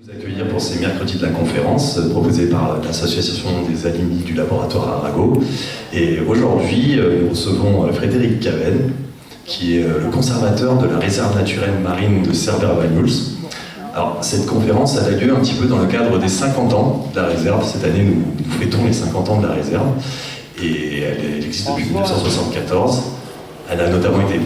Vous accueillir pour ces mercredis de la conférence proposée par l'association des alumni du laboratoire Arago. Et aujourd'hui, nous recevons Frédéric Caven, qui est le conservateur de la réserve naturelle marine de Cerbère-Banyuls. Alors, cette conférence a lieu un petit peu dans le cadre des 50 ans de la réserve. Cette année, nous fêtons les 50 ans de la réserve. Et elle existe depuis 1974. Elle a notamment été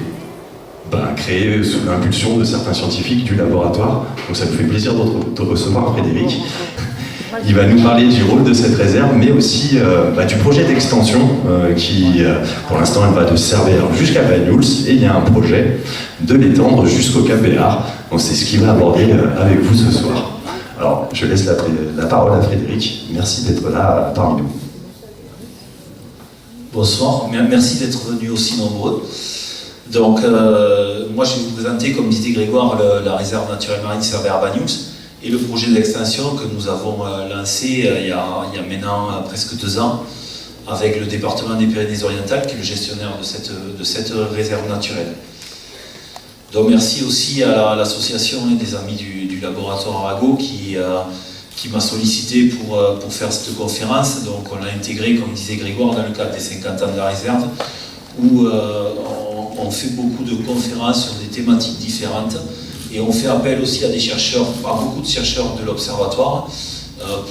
créée sous l'impulsion de certains scientifiques du laboratoire. Donc ça nous fait plaisir de recevoir Frédéric. Il va nous parler du rôle de cette réserve, mais aussi du projet d'extension qui, pour l'instant, elle va de Cerbère jusqu'à Banyuls, et il y a un projet de l'étendre jusqu'au Cap Béar. Donc c'est ce qu'il va aborder avec vous ce soir. Alors, je laisse la parole à Frédéric. Merci d'être là parmi nous. Bonsoir, merci d'être venus aussi nombreux. Donc, moi je vais vous présenter, comme disait Grégoire, la réserve naturelle marine Cerbère-Banyuls et le projet d'extension que nous avons lancé il y a maintenant presque 2 ans avec le département des Pyrénées-Orientales qui est le gestionnaire de cette réserve naturelle. Donc merci aussi à l'association et des amis du laboratoire Arago qui m'a sollicité pour faire cette conférence. Donc on l'a intégré, comme disait Grégoire, dans le cadre des 50 ans de la réserve, où on fait beaucoup de conférences sur des thématiques différentes et on fait appel aussi à des chercheurs, à beaucoup de chercheurs de l'Observatoire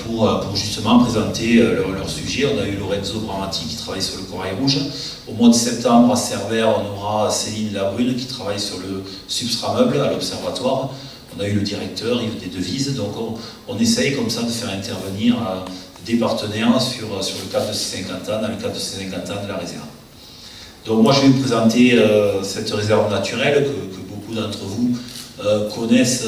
pour justement présenter leurs sujets. On a eu Lorenzo Bramati qui travaille sur le corail rouge. Au mois de septembre à Cerbère, on aura Céline Labrune qui travaille sur le substrat meuble à l'Observatoire. On a eu le directeur Yves Desdevises. Donc on essaye comme ça de faire intervenir des partenaires sur le cadre de ces 50 ans, dans le cadre de ces 50 ans de la réserve. Donc moi je vais vous présenter cette réserve naturelle que beaucoup d'entre vous connaissent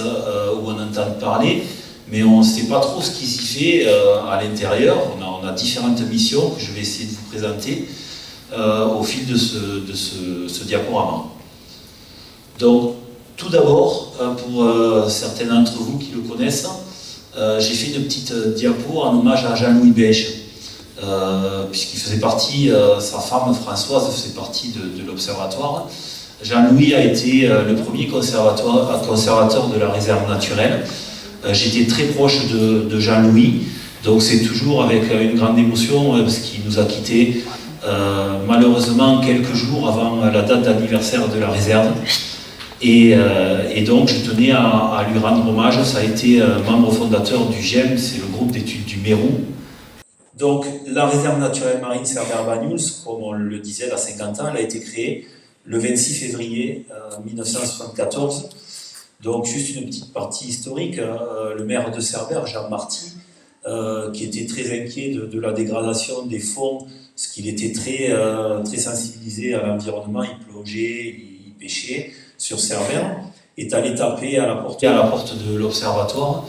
ou en entendent parler, mais on ne sait pas trop ce qui s'y fait à l'intérieur. On a différentes missions que je vais essayer de vous présenter au fil de ce diaporama. Donc tout d'abord, pour certains d'entre vous qui le connaissent, j'ai fait une petite diapo en hommage à Jean-Louis Beige. Puisqu'il faisait partie, sa femme Françoise faisait partie de l'Observatoire. Jean-Louis a été le premier conservateur de la réserve naturelle. J'étais très proche de Jean-Louis, donc c'est toujours avec une grande émotion parce qu'il nous a quittés malheureusement quelques jours avant la date d'anniversaire de la réserve. Et donc je tenais à lui rendre hommage. Ça a été membre fondateur du GEM, c'est le groupe d'études du Mérou. Donc, la réserve naturelle marine Cerbère-Banyuls, comme on le disait, à 50 ans, elle a été créée le 26 février 1974. Donc, juste une petite partie historique, le maire de Cerbère, Jean Marty, qui était très inquiet de la dégradation des fonds, parce qu'il était très sensibilisé à l'environnement, il plongeait, il pêchait sur Cerbère, est allé taper à la porte de l'Observatoire.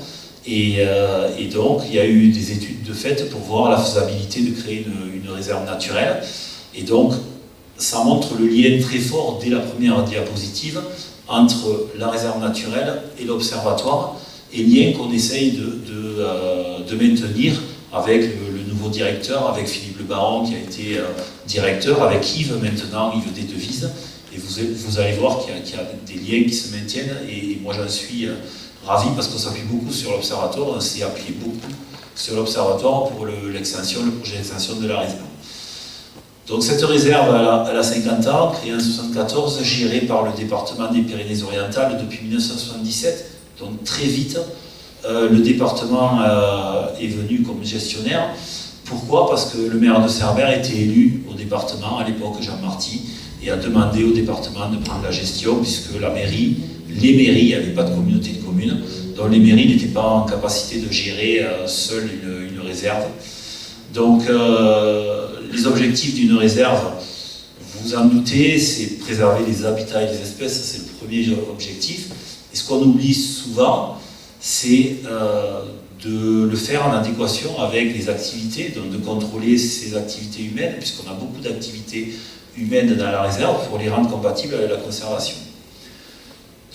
Et donc, il y a eu des études de fait pour voir la faisabilité de créer une réserve naturelle. Et donc, ça montre le lien très fort dès la première diapositive entre la réserve naturelle et l'observatoire, et lien qu'on essaye de maintenir avec le nouveau directeur, avec Philippe Le Baron qui a été directeur, avec Yves maintenant, Yves Desdevises. Et vous allez voir qu'il y a des liens qui se maintiennent, et moi j'en suis ravi parce qu'on s'appuie beaucoup sur l'Observatoire, on s'est appuyé beaucoup sur l'Observatoire pour l'extension, le projet d'extension de la réserve. Donc cette réserve, elle a 50 ans, créée en 1974, gérée par le département des Pyrénées-Orientales depuis 1977, donc très vite. Le département est venu comme gestionnaire. Pourquoi? Parce que le maire de Cerbère était élu au département, à l'époque Jean Marty, et a demandé au département de prendre la gestion, puisque les mairies, il n'y avait pas de communauté de communes, donc les mairies n'étaient pas en capacité de gérer seules une réserve. Donc les objectifs d'une réserve, vous en doutez, c'est préserver les habitats et les espèces, c'est le premier objectif. Et ce qu'on oublie souvent, c'est de le faire en adéquation avec les activités, donc de contrôler ces activités humaines, puisqu'on a beaucoup d'activités humaines dans la réserve pour les rendre compatibles avec la conservation.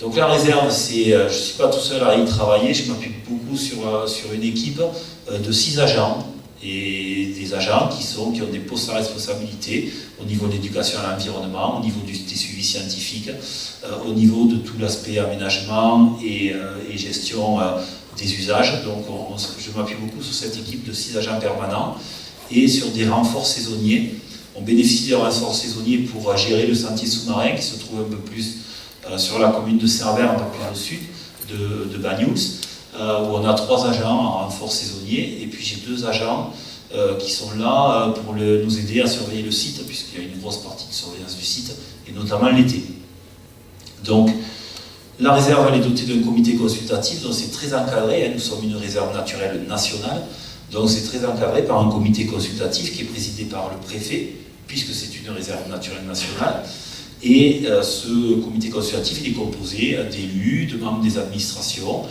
Donc la réserve, je ne suis pas tout seul à y travailler, je m'appuie beaucoup sur une équipe de 6 agents, et des agents qui ont des postes à responsabilité au niveau de l'éducation à l'environnement, au niveau des suivis scientifiques, au niveau de tout l'aspect aménagement et gestion des usages. Donc je m'appuie beaucoup sur cette équipe de 6 agents permanents et sur des renforts saisonniers. On bénéficie des renforts saisonniers pour gérer le sentier sous-marin qui se trouve un peu plus sur la commune de Cerbère, un peu plus au sud de Banyuls, où on a 3 agents en renfort saisonnier, et puis j'ai 2 agents qui sont là pour nous aider à surveiller le site, puisqu'il y a une grosse partie de surveillance du site, et notamment l'été. Donc, la réserve elle est dotée d'un comité consultatif, donc c'est très encadré, nous sommes une réserve naturelle nationale, donc c'est très encadré par un comité consultatif qui est présidé par le préfet, puisque c'est une réserve naturelle nationale. Et ce comité consultatif il est composé d'élus, de membres des administrations,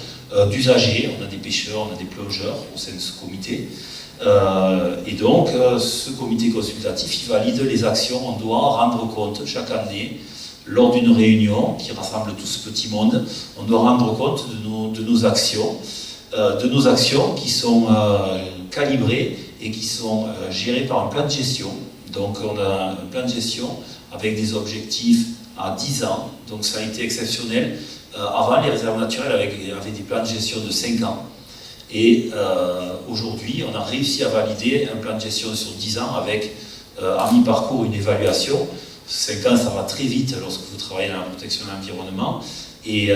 d'usagers, on a des pêcheurs, on a des plongeurs au sein de ce comité. Et donc ce comité consultatif il valide les actions, on doit rendre compte chaque année lors d'une réunion qui rassemble tout ce petit monde, on doit rendre compte de nos actions qui sont calibrées et qui sont gérées par un plan de gestion. Donc on a un plan de gestion avec des objectifs à 10 ans, donc ça a été exceptionnel. Avant, les réserves naturelles avaient des plans de gestion de 5 ans. Et aujourd'hui, on a réussi à valider un plan de gestion sur 10 ans avec, à mi-parcours, une évaluation. 5 ans, ça va très vite lorsque vous travaillez dans la protection de l'environnement. Et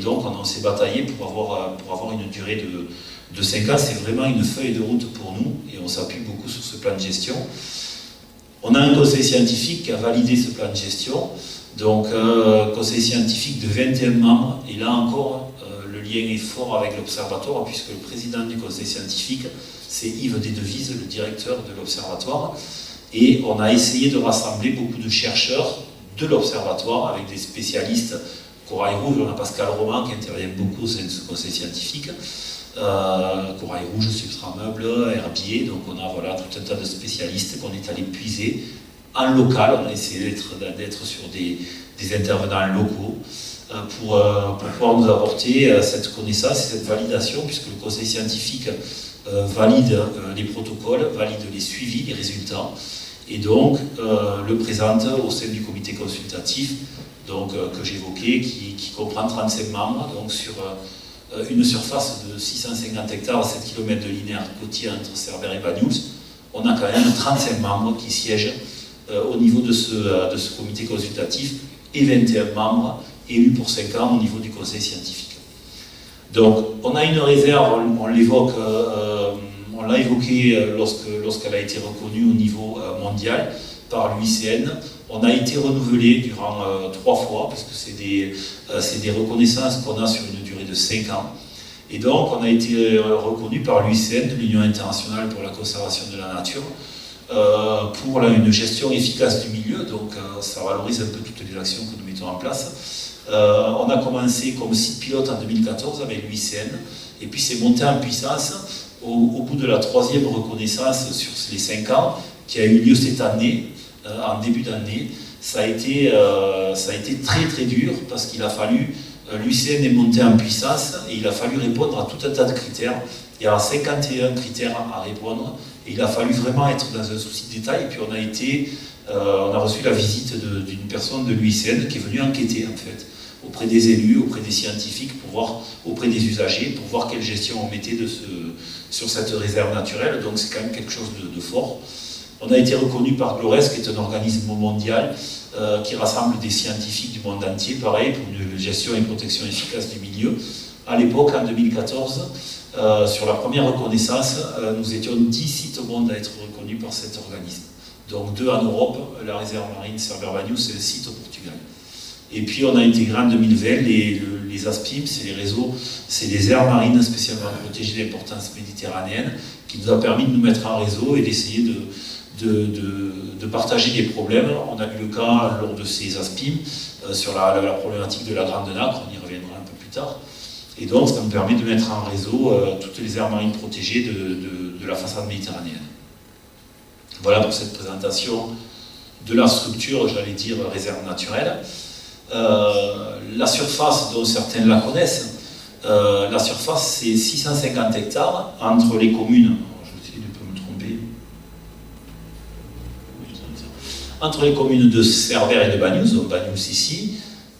donc, on s'est bataillé pour avoir une durée de 5 ans. C'est vraiment une feuille de route pour nous et on s'appuie beaucoup sur ce plan de gestion. On a un conseil scientifique qui a validé ce plan de gestion, donc conseil scientifique de 21 membres, et là encore, le lien est fort avec l'Observatoire, puisque le président du conseil scientifique, c'est Yves Desdevises, le directeur de l'Observatoire, et on a essayé de rassembler beaucoup de chercheurs de l'Observatoire, avec des spécialistes, Corail Rouge, on a Pascal Roman qui intervient beaucoup au sein de ce conseil scientifique, Corail Rouge, Substrat Meuble, Herbier, donc on a voilà, tout un tas de spécialistes qu'on est allé puiser en local, on a essayé d'être sur des intervenants locaux pour pouvoir nous apporter cette connaissance et cette validation, puisque le conseil scientifique valide les protocoles, valide les suivis, les résultats, et donc le présente au sein du comité consultatif donc, que j'évoquais, qui comprend 35 membres, donc sur une surface de 650 hectares, 7 km de linéaire côtier entre Cerbère et Banyuls, on a quand même 35 membres qui siègent au niveau de ce comité consultatif et 21 membres élus pour 5 ans au niveau du conseil scientifique. Donc on a une réserve, on l'évoque, on l'a évoqué lorsqu'elle a été reconnue au niveau mondial par l'UICN. On a été renouvelé durant 3 fois, parce que c'est des reconnaissances qu'on a sur une durée de 5 ans. Et donc, on a été reconnu par l'UICN, l'Union internationale pour la conservation de la nature, pour une gestion efficace du milieu. Donc, ça valorise un peu toutes les actions que nous mettons en place. On a commencé comme site pilote en 2014 avec l'UICN, et puis c'est monté en puissance au bout de la 3e reconnaissance sur les 5 ans, qui a eu lieu cette année. En début d'année, ça a été très très dur parce qu'il a fallu, l'UICN est monté en puissance et il a fallu répondre à tout un tas de critères. Il y a 51 critères à répondre et il a fallu vraiment être dans un souci de détail. Et puis on a reçu la visite d'une personne de l'UICN qui est venue enquêter en fait auprès des élus, auprès des scientifiques, auprès des usagers, pour voir quelle gestion on mettait sur cette réserve naturelle. Donc c'est quand même quelque chose de fort. On a été reconnu par GLORES, qui est un organisme mondial qui rassemble des scientifiques du monde entier, pareil, pour une gestion et une protection efficace du milieu. À l'époque, en 2014, sur la première reconnaissance, nous étions 10 sites au monde à être reconnus par cet organisme. Donc 2 en Europe, la réserve marine Cerbère-Banyuls, c'est le site au Portugal. Et puis on a intégré en 2020 les ASPIM, c'est les réseaux, c'est les aires marines spécialement protégées d'importance méditerranéenne, qui nous a permis de nous mettre en réseau et d'essayer de partager des problèmes. On a eu le cas lors de ces ASPIM sur la problématique de la Grande Nacre, on y reviendra un peu plus tard. Et donc ça nous permet de mettre en réseau toutes les aires marines protégées de la façade méditerranéenne. Voilà pour cette présentation de la structure, j'allais dire, réserve naturelle. La surface, dont certains la connaissent, la surface c'est 650 hectares entre les communes, entre les communes de Cerbère et de Banyuls, donc Banyuls ici,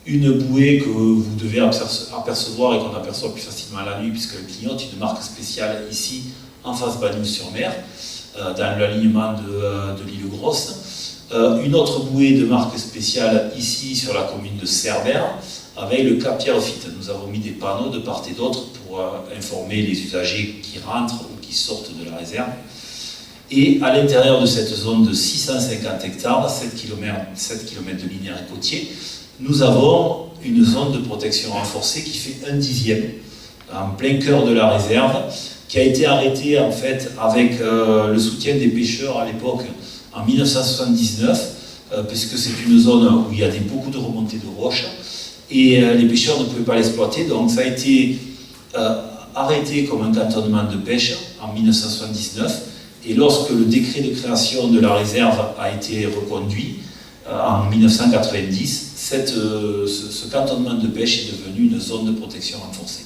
une bouée que vous devez apercevoir et qu'on aperçoit plus facilement la nuit puisqu'elle clignote, une marque spéciale ici en face Bagnols-sur-Mer, dans l'alignement de l'île Grosse. Une autre bouée de marque spéciale ici sur la commune de Cerbère avec le Cap Pierrefitte. Nous avons mis des panneaux de part et d'autre pour informer les usagers qui rentrent ou qui sortent de la réserve. Et à l'intérieur de cette zone de 650 hectares, 7 km de linéaire côtier, nous avons une zone de protection renforcée qui fait 1/10 en plein cœur de la réserve, qui a été arrêtée en fait avec le soutien des pêcheurs à l'époque en 1979, puisque c'est une zone où il y a beaucoup de remontées de roches et les pêcheurs ne pouvaient pas l'exploiter, donc ça a été arrêté comme un cantonnement de pêche en 1979. Et lorsque le décret de création de la réserve a été reconduit en 1990, ce cantonnement de pêche est devenu une zone de protection renforcée.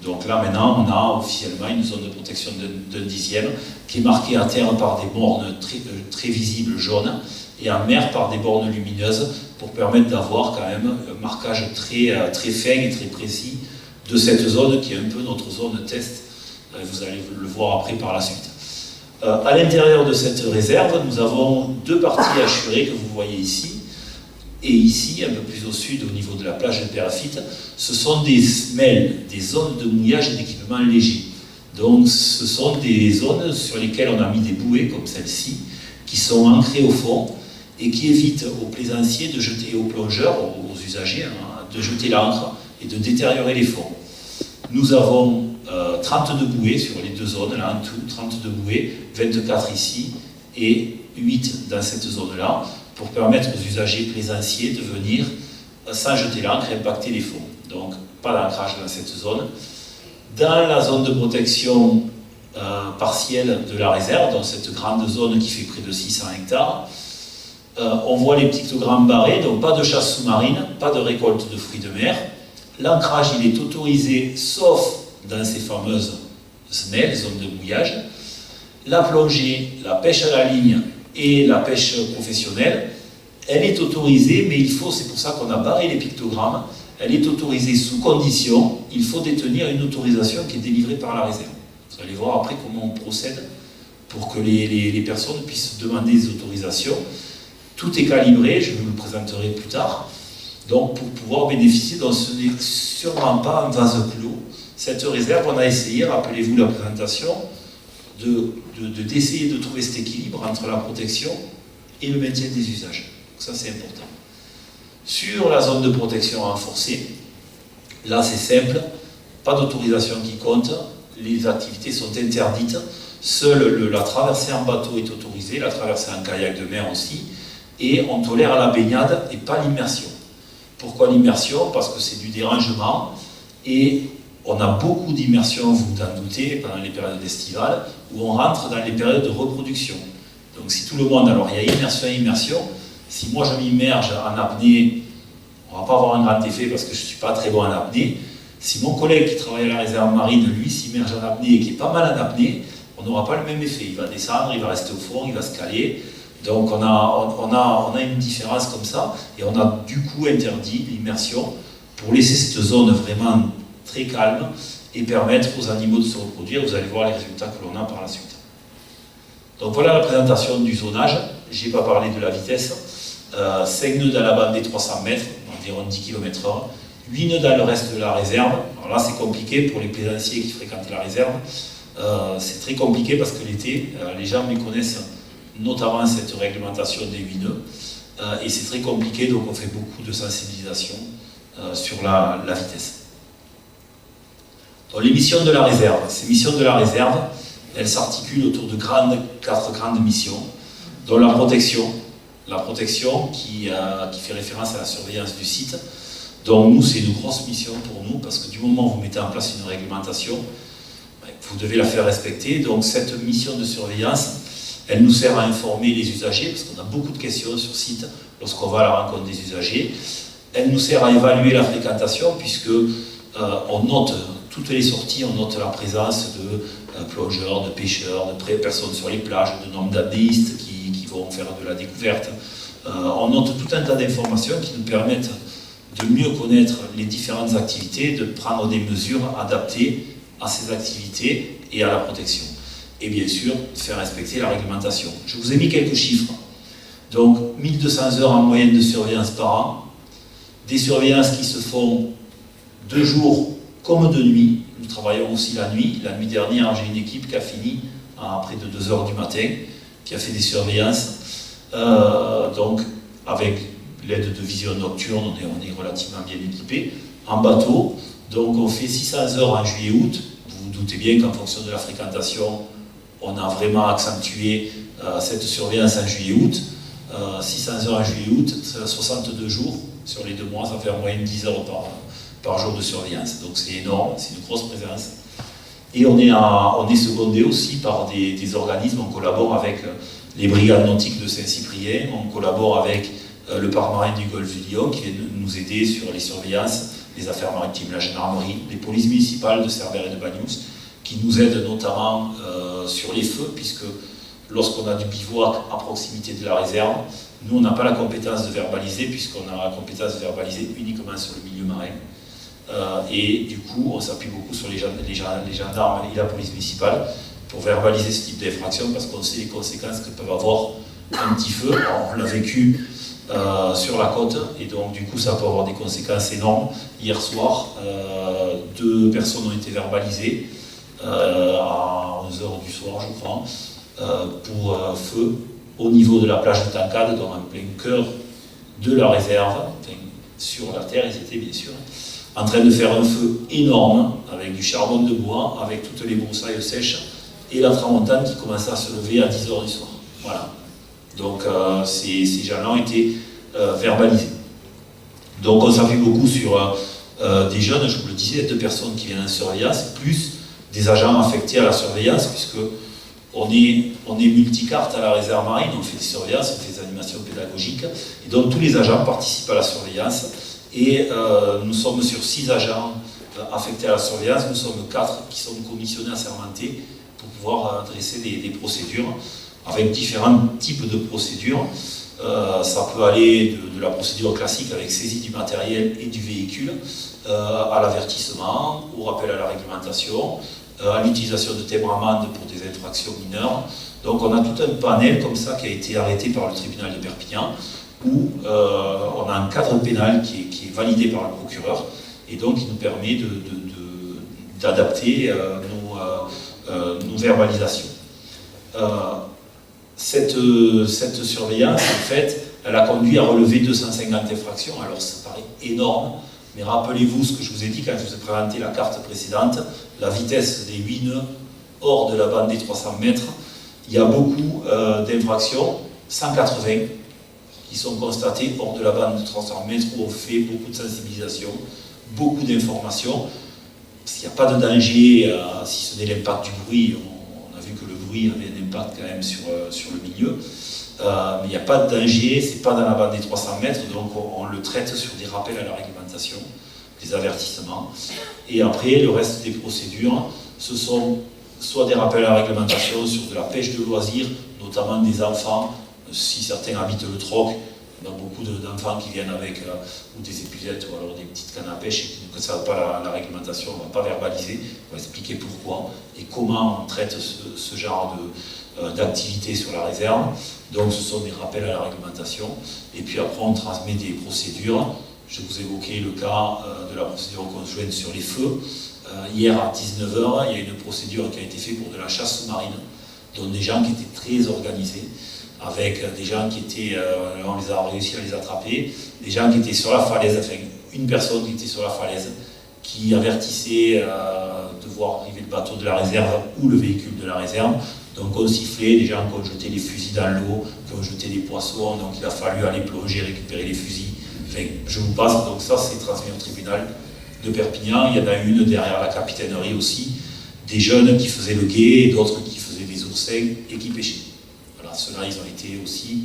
Donc là maintenant on a officiellement une zone de protection d'1/10 qui est marquée à terre par des bornes très visibles jaunes et en mer par des bornes lumineuses pour permettre d'avoir quand même un marquage très fin et très précis de cette zone qui est un peu notre zone test. Vous allez le voir après par la suite. À l'intérieur de cette réserve, nous avons deux parties assurées que vous voyez ici. Et ici, un peu plus au sud, au niveau de la plage de Pierrefitte, ce sont des smels, des zones de mouillage et d'équipement léger. Donc ce sont des zones sur lesquelles on a mis des bouées, comme celle-ci, qui sont ancrées au fond et qui évitent aux plaisanciers de jeter, aux plongeurs, aux usagers, de jeter l'ancre et de détériorer les fonds. Nous avons 32 bouées sur les deux zones, là en tout, 32 bouées, 24 ici et 8 dans cette zone-là, pour permettre aux usagers plaisanciers de venir sans jeter l'ancre et impacter les fonds. Donc pas d'ancrage dans cette zone. Dans la zone de protection partielle de la réserve, dans cette grande zone qui fait près de 600 hectares, on voit les pictogrammes barrés, donc pas de chasse sous-marine, pas de récolte de fruits de mer. L'ancrage il est autorisé sauf dans ces fameuses SNEL, zones de mouillage. La plongée, la pêche à la ligne et la pêche professionnelle, elle est autorisée, mais il faut, c'est pour ça qu'on a barré les pictogrammes, elle est autorisée sous condition, il faut détenir une autorisation qui est délivrée par la réserve. Vous allez voir après comment on procède pour que les personnes puissent demander des autorisations. Tout est calibré, je vous le présenterai plus tard. Donc pour pouvoir bénéficier, donc ce n'est sûrement pas un vase clos. Cette réserve, on a essayé, rappelez-vous la présentation, d'essayer de trouver cet équilibre entre la protection et le maintien des usages. Donc ça c'est important. Sur la zone de protection renforcée, là c'est simple, pas d'autorisation qui compte, les activités sont interdites, seule la traversée en bateau est autorisée, la traversée en kayak de mer aussi, et on tolère la baignade et pas l'immersion. Pourquoi l'immersion? Parce que c'est du dérangement et on a beaucoup d'immersion, vous vous en doutez, pendant les périodes estivales, où on rentre dans les périodes de reproduction. Donc si tout le monde, alors il y a immersion et immersion, si moi je m'immerge en apnée, on ne va pas avoir un grand effet parce que je ne suis pas très bon en apnée. Si mon collègue qui travaille à la réserve marine, lui, s'immerge en apnée et qui est pas mal en apnée, on n'aura pas le même effet. Il va descendre, il va rester au fond, il va se caler. Donc on a une différence comme ça, et on a du coup interdit l'immersion pour laisser cette zone vraiment très calme et permettre aux animaux de se reproduire. Vous allez voir les résultats que l'on a par la suite. Donc voilà la présentation du zonage. Je n'ai pas parlé de la vitesse. 5 nœuds dans la bande des 300 mètres, environ 10 km/h. 8 nœuds dans le reste de la réserve. Alors là c'est compliqué pour les plaisanciers qui fréquentent la réserve. C'est très compliqué parce que l'été, les gens méconnaissent notamment cette réglementation des 8 nœuds. Et c'est très compliqué, donc on fait beaucoup de sensibilisation sur la vitesse. Donc les missions de la réserve. Ces missions de la réserve, elles s'articulent autour de 4 grandes missions, dont la protection qui fait référence à la surveillance du site. Donc nous, c'est une grosse mission pour nous, parce que du moment où vous mettez en place une réglementation, vous devez la faire respecter. Donc cette mission de surveillance, elle nous sert à informer les usagers, parce qu'on a beaucoup de questions sur site lorsqu'on va à la rencontre des usagers. Elle nous sert à évaluer la fréquentation, puisque on note toutes les sorties, on note la présence de plongeurs, de pêcheurs, de personnes sur les plages, de nombre d'apnéistes qui vont faire de la découverte. On note tout un tas d'informations qui nous permettent de mieux connaître les différentes activités, de prendre des mesures adaptées à ces activités et à la protection. Et bien sûr, de faire respecter la réglementation. Je vous ai mis quelques chiffres. Donc, 1200 heures en moyenne de surveillance par an, des surveillances qui se font de jour comme de nuit. Nous travaillons aussi la nuit. La nuit dernière, j'ai une équipe qui a fini à près de 2 heures du matin, qui a fait des surveillances. Donc, avec l'aide de vision nocturne, on est relativement bien équipé. En bateau, donc on fait 600 heures en juillet-août. Vous vous doutez bien qu'en fonction de la fréquentation, on a vraiment accentué cette surveillance en juillet-août. 600 heures en juillet-août, c'est 62 jours sur les 2 mois, ça fait en moyenne 10 heures par jour de surveillance. Donc c'est énorme, c'est une grosse présence. Et on est secondé aussi par des organismes, on collabore avec les brigades nautiques de Saint-Cyprien, on collabore avec le parc marin du Golfe du Lion qui vient nous aider sur les surveillances, les affaires maritimes, la gendarmerie, les polices municipales de Cerbère et de Banyuls, qui nous aident notamment sur les feux, puisque lorsqu'on a du bivouac à proximité de la réserve, nous on n'a pas la compétence de verbaliser, puisqu'on a la compétence de verbaliser uniquement sur le milieu marin. Et du coup, on s'appuie beaucoup sur les gendarmes et la police municipale pour verbaliser ce type d'infraction, parce qu'on sait les conséquences que peuvent avoir un petit feu. Alors, on l'a vécu sur la côte, et donc du coup ça peut avoir des conséquences énormes. Hier soir, 2 personnes ont été verbalisées à 11h du soir, je crois, pour feu au niveau de la plage de Tancade, dans en plein cœur de la réserve, enfin, sur la terre. Ils étaient bien sûr en train de faire un feu énorme avec du charbon de bois, avec toutes les broussailles sèches, et la tramontane qui commençait à se lever à 10h du soir. Voilà. Donc ces gens-là ont été verbalisés. Donc on s'appuie beaucoup sur des jeunes, je vous le disais, 2 personnes qui viennent en surveillance, plus des agents affectés à la surveillance, puisque on est multicarte à la réserve marine, on fait des surveillances, on fait des animations pédagogiques, et donc tous les agents participent à la surveillance, et nous sommes sur 6 agents affectés à la surveillance, nous sommes 4 qui sont commissionnés assermentés pour pouvoir dresser des procédures, avec différents types de procédures. Ça peut aller de la procédure classique avec saisie du matériel et du véhicule, à l'avertissement, au rappel à la réglementation, à l'utilisation de timbres-amendes pour des infractions mineures. Donc on a tout un panel comme ça qui a été arrêté par le tribunal de Perpignan, où on a un cadre pénal qui est validé par le procureur, et donc qui nous permet d'adapter nos verbalisations. Cette surveillance, en fait, elle a conduit à relever 250 infractions. Alors ça paraît énorme, mais rappelez-vous ce que je vous ai dit quand je vous ai présenté la carte précédente, la vitesse des 8 nœuds hors de la bande des 300 mètres. Il y a beaucoup d'infractions, 180, qui sont constatées hors de la bande de 300 mètres, où on fait beaucoup de sensibilisation, beaucoup d'informations. S'il n'y a pas de danger, si ce n'est l'impact du bruit, on a vu que le bruit avait un impact quand même sur le milieu, mais il n'y a pas de danger, c'est pas dans la bande des 300 mètres, donc on le traite sur des rappels à la réglementation, des avertissements. Et après, le reste des procédures, ce sont soit des rappels à la réglementation sur de la pêche de loisirs, notamment des enfants, si certains habitent le troc, on a beaucoup d'enfants qui viennent avec ou des épuisettes ou alors des petites cannes à pêche et qui ne savent pas la réglementation, on ne va pas verbaliser, on va expliquer pourquoi et comment on traite ce genre d'activité sur la réserve. Donc ce sont des rappels à la réglementation, et puis après on transmet des procédures. Je vous évoquais le cas de la procédure conjointe sur les feux. Hier à 19h, il y a une procédure qui a été faite pour de la chasse sous-marine, dont des gens qui étaient très organisés, avec des gens qui étaient, on les a réussi à les attraper, des gens qui étaient sur la falaise, enfin une personne qui était sur la falaise, qui avertissait de voir arriver le bateau de la réserve ou le véhicule de la réserve. Donc on sifflait, des gens qui ont jeté des fusils dans l'eau, qui ont jeté des poissons, donc il a fallu aller plonger, récupérer les fusils. Enfin, je vous passe, donc ça c'est transmis au tribunal de Perpignan. Il y en a une derrière la capitainerie aussi, des jeunes qui faisaient le guet, et d'autres qui faisaient des oursins et qui pêchaient. Voilà, ceux-là ils ont été aussi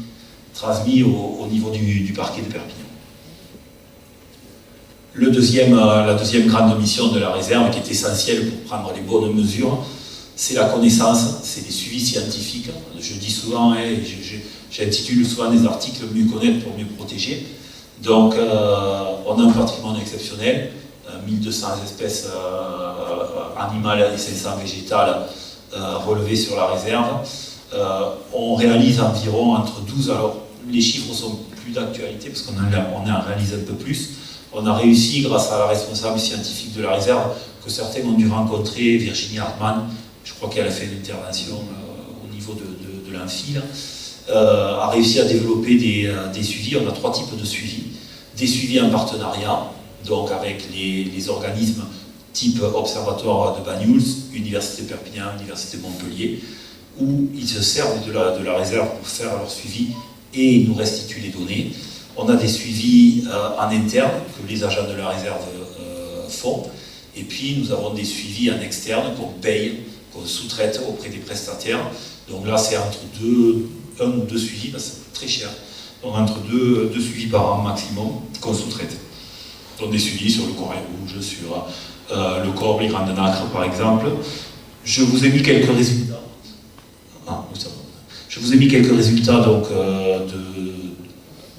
transmis au niveau du parquet de Perpignan. La deuxième grande mission de la réserve, qui est essentielle pour prendre les bonnes mesures, c'est la connaissance, c'est les suivis scientifiques. Je dis souvent, j'intitule souvent des articles « Mieux connaître pour mieux protéger ». Donc on a un patrimoine exceptionnel, 1200 espèces animales et 500 végétales relevées sur la réserve. On réalise environ entre 12, alors les chiffres sont plus d'actualité parce qu'on en réalise un peu plus. On a réussi, grâce à la responsable scientifique de la réserve, que certains ont dû rencontrer, Virginie Hartmann, je crois qu'elle a fait une intervention au niveau de l'Infi, a réussi à développer des suivis. On a 3 types de suivis. Des suivis en partenariat, donc avec les organismes type Observatoire de Banyuls, Université Perpignan, Université Montpellier, où ils se servent de la réserve pour faire leur suivi et ils nous restituent les données. On a des suivis en interne que les agents de la réserve font, et puis nous avons des suivis en externe qu'on paye, qu'on sous-traite auprès des prestataires. Donc là, c'est entre 1 ou 2 suivis, parce que ça coûte très cher. Donc entre 2 suivis par an maximum qu'on sous-traite. Donc des suivis sur le corail rouge, sur le corbe, les grandes nacres par exemple. Je vous ai mis quelques résultats. Je vous ai mis quelques résultats donc,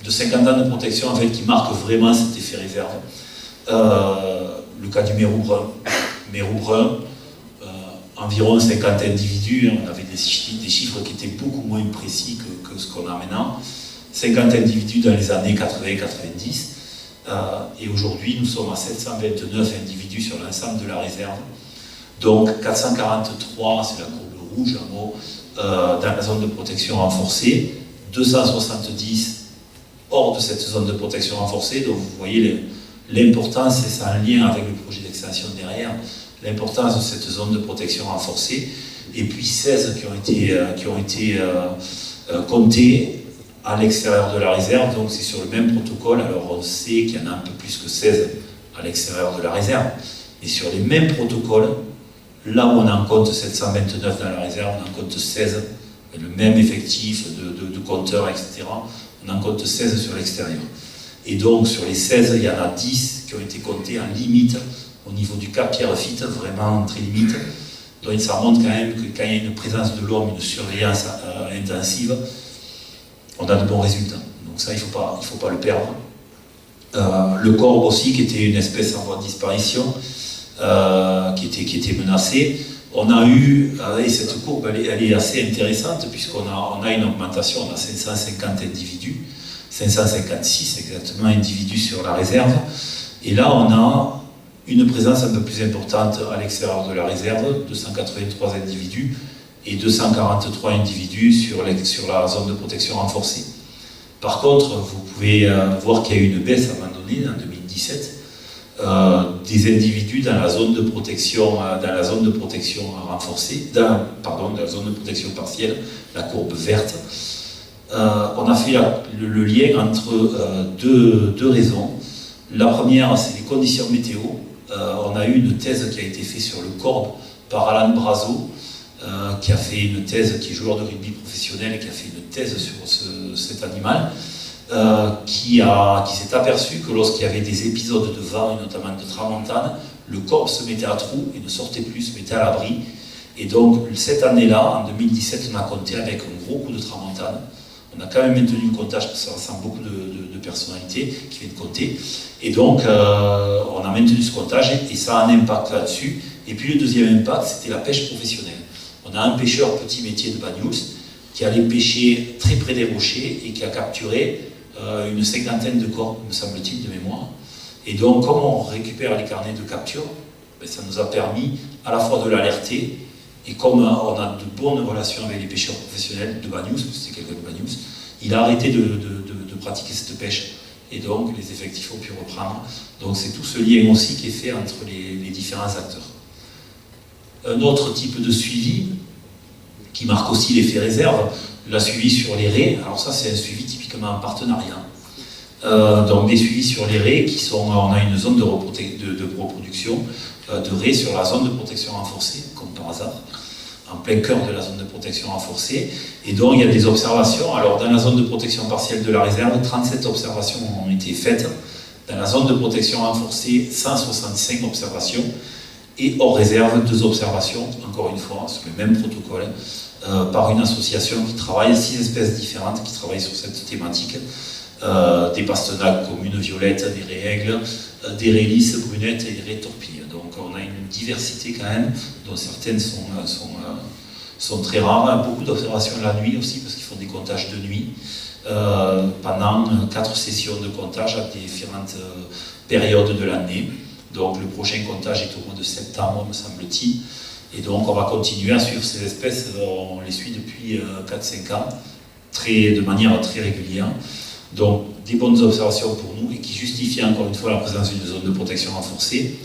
de 50 ans de protection en fait, qui marquent vraiment cet effet réserve. Le cas du mérou brun. Mérou brun, environ 50 individus, on avait des chiffres qui étaient beaucoup moins précis que ce qu'on a maintenant. 50 individus dans les années 80-90. Et aujourd'hui, nous sommes à 729 individus sur l'ensemble de la réserve. Donc 443, c'est la courbe rouge en haut, dans la zone de protection renforcée, 270 hors de cette zone de protection renforcée. Donc vous voyez l'importance, et c'est un lien avec le projet d'extension derrière, l'importance de cette zone de protection renforcée. Et puis 16 qui ont été comptés à l'extérieur de la réserve, donc c'est sur le même protocole. Alors on sait qu'il y en a un peu plus que 16 à l'extérieur de la réserve, et sur les mêmes protocoles, là où on en compte 729 dans la réserve, on en compte 16, le même effectif de compteurs, etc. On en compte 16 sur l'extérieur. Et donc sur les 16, il y en a 10 qui ont été comptés en limite, au niveau du cap Pierrefitte, vraiment très limite. Donc ça montre quand même que quand il y a une présence de l'homme, une surveillance intensive, on a de bons résultats. Donc ça, il ne faut pas le perdre. Le corbe aussi, qui était une espèce en voie de disparition, qui était menacée. On a eu, et cette courbe, elle est assez intéressante, puisqu'on a une augmentation, on a 550 individus, 556 exactement individus sur la réserve. Et là, on a une présence un peu plus importante à l'extérieur de la réserve, 283 individus, et 243 individus sur la zone de protection renforcée. Par contre, vous pouvez voir qu'il y a eu une baisse à un moment donné, en 2017, des individus dans la zone de protection, renforcée, dans la zone de protection partielle, la courbe verte. On a fait le lien entre deux raisons. La première, c'est les conditions météo. On a eu une thèse qui a été faite sur le corbe par Alan Brazo, qui a fait une thèse, qui est joueur de rugby professionnel, et qui a fait une thèse sur cet animal, qui s'est aperçu que lorsqu'il y avait des épisodes de vent, et notamment de tramontane, le corbe se mettait à trou et ne sortait plus, se mettait à l'abri. Et donc, cette année-là, en 2017, on a compté avec un gros coup de tramontane. On a quand même maintenu le comptage, parce que ça ressemble beaucoup de personnalités qui viennent compter. Et donc, on a maintenu ce comptage, et ça a un impact là-dessus. Et puis, le deuxième impact, c'était la pêche professionnelle. On a un pêcheur petit métier de Banyuls qui allait pêcher très près des rochers et qui a capturé une 50aine de corbes, me semble-t-il, de mémoire. Et donc, comme on récupère les carnets de capture, ça nous a permis à la fois de l'alerter, et comme on a de bonnes relations avec les pêcheurs professionnels de Banyuls, parce que c'était quelqu'un de Banyuls, il a arrêté de pratiquer cette pêche. Et donc, les effectifs ont pu reprendre. Donc, c'est tout ce lien aussi qui est fait entre les différents acteurs. Un autre type de suivi qui marque aussi l'effet réserve, la suivi sur les raies. Alors ça, c'est un suivi typiquement en partenariat. Donc des suivis sur les raies qui sont, on a une zone de reproduction de raies sur la zone de protection renforcée, comme par hasard, en plein cœur de la zone de protection renforcée. Et donc il y a des observations. Alors dans la zone de protection partielle de la réserve, 37 observations ont été faites. Dans la zone de protection renforcée, 165 observations. Et hors réserve, 2 observations, encore une fois, sur le même protocole, par une association qui travaille, 6 espèces différentes qui travaillent sur cette thématique, des pastenaques communes violettes, des raies-aigles, des rélisses brunettes et des raies torpilles. Donc on a une diversité quand même, dont certaines sont très rares. Beaucoup d'observations la nuit aussi, parce qu'ils font des comptages de nuit, pendant 4 sessions de comptage à différentes périodes de l'année. Donc le prochain comptage est au mois de septembre, me semble-t-il. Et donc on va continuer à suivre ces espèces, on les suit depuis 4-5 ans, de manière très régulière. Donc des bonnes observations pour nous et qui justifient encore une fois la présence d'une zone de protection renforcée.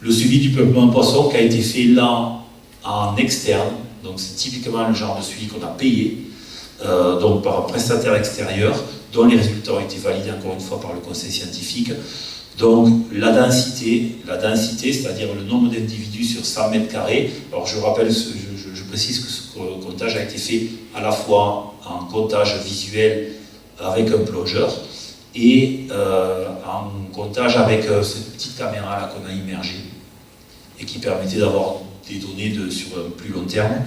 Le suivi du peuplement poisson qui a été fait là en externe, donc c'est typiquement le genre de suivi qu'on a payé, donc par un prestataire extérieur, dont les résultats ont été validés encore une fois par le conseil scientifique. Donc la densité, c'est-à-dire le nombre d'individus sur 100 mètres carrés. Alors je rappelle, je précise que ce comptage a été fait à la fois en comptage visuel avec un plongeur et en comptage avec cette petite caméra là qu'on a immergée et qui permettait d'avoir des données sur un plus long terme.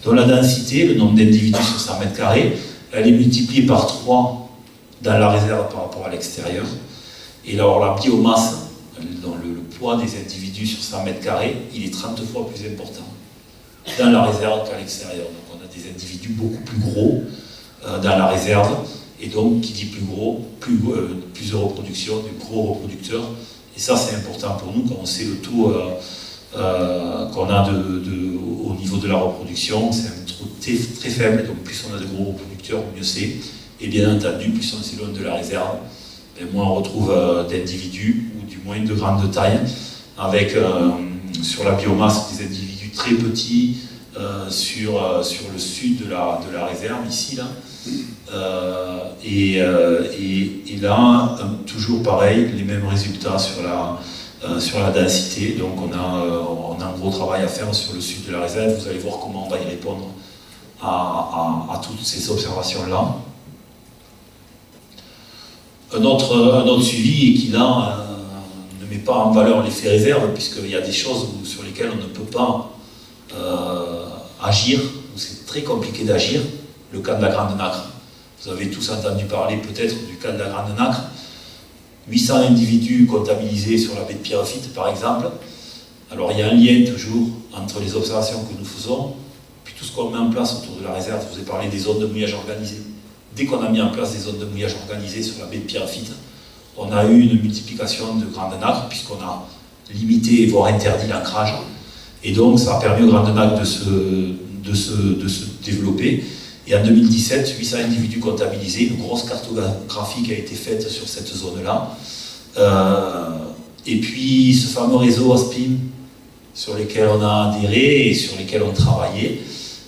Dans la densité, le nombre d'individus sur 100 mètres carrés, elle est multipliée par 3 dans la réserve par rapport à l'extérieur. Et alors la biomasse, dans le poids des individus sur 100 mètres carrés, il est 30 fois plus important dans la réserve qu'à l'extérieur. Donc on a des individus beaucoup plus gros dans la réserve, et donc qui dit plus gros, plus de reproduction, des gros reproducteurs. Et ça c'est important pour nous quand on sait le taux qu'on a au niveau de la reproduction. C'est un taux très faible, donc plus on a de gros reproducteurs, mieux c'est. Et bien entendu, plus on s'éloigne de la réserve, et moins on retrouve d'individus, ou du moins de grande taille, avec sur la biomasse des individus très petits sur le sud de la réserve, ici, là. Et là, toujours pareil, les mêmes résultats sur la densité. Donc on a un gros travail à faire sur le sud de la réserve. Vous allez voir comment on va y répondre à toutes ces observations-là. Un autre suivi est qui là ne met pas en valeur l'effet réserve, puisqu'il y a des choses sur lesquelles on ne peut pas agir, où c'est très compliqué d'agir. Le cas de la Grande Nacre. Vous avez tous entendu parler peut-être du cas de la Grande Nacre. 800 individus comptabilisés sur la baie de Pierrefitte par exemple. Alors il y a un lien toujours entre les observations que nous faisons, puis tout ce qu'on met en place autour de la réserve. Je vous ai parlé des zones de mouillage organisées. Dès qu'on a mis en place des zones de mouillage organisées sur la baie de Pierrefitte, on a eu une multiplication de Grande Nacre, puisqu'on a limité, voire interdit l'ancrage. Et donc ça a permis aux Grandes Nacres de se développer. Et en 2017, 800 individus comptabilisés, une grosse cartographie qui a été faite sur cette zone-là. Et puis ce fameux réseau ASPIM sur lequel on a adhéré et sur lesquels on travaillait,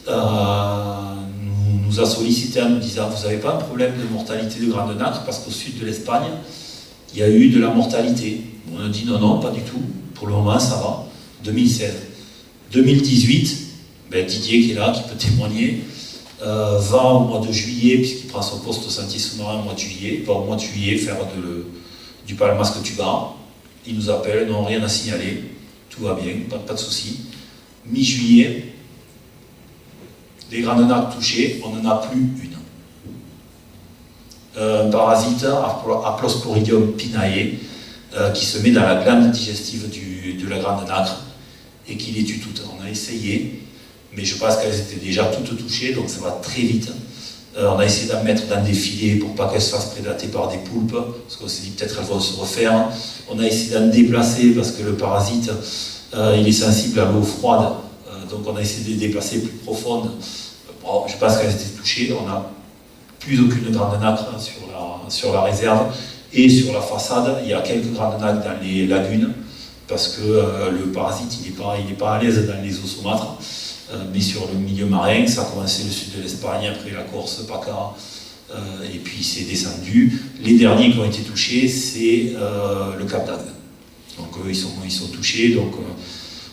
nous a sollicité en nous disant: vous n'avez pas un problème de mortalité de Grande Nacre, parce qu'au sud de l'Espagne, il y a eu de la mortalité. On a dit non, non, pas du tout. Pour le moment, ça va. 2016. 2018, Didier qui est là, qui peut témoigner, va au mois de juillet, puisqu'il prend son poste au sentier sous-marin au mois de juillet, va au mois de juillet faire du palmasque tuba. Il nous appelle, non, rien à signaler, tout va bien, pas de souci. Mi-juillet, les Grandes Nacres touchées, on n'en a plus une. Un parasite, Aplosporidium pinae, qui se met dans la glande digestive de la Grande Nacre et qui les tue toutes. On a essayé, mais je pense qu'elles étaient déjà toutes touchées, donc ça va très vite. On a essayé d'en mettre dans des filets pour pas qu'elles se fassent prédater par des poulpes, parce qu'on s'est dit peut-être elles vont se refaire. On a essayé d'en déplacer parce que le parasite, il est sensible à l'eau froide, donc on a essayé de les déplacer plus profondes. Bon, je pense qu'elles étaient touchées. On n'a plus aucune Grande Nacre sur la réserve, et sur la façade, il y a quelques Grandes Nacres dans les lagunes, parce que le parasite, il n'est pas à l'aise dans les eaux saumâtres. Mais sur le milieu marin, ça a commencé le sud de l'Espagne, après la Corse, PACA, et puis c'est descendu. Les derniers qui ont été touchés, c'est le Cap d'Agde. Donc ils sont touchés. Donc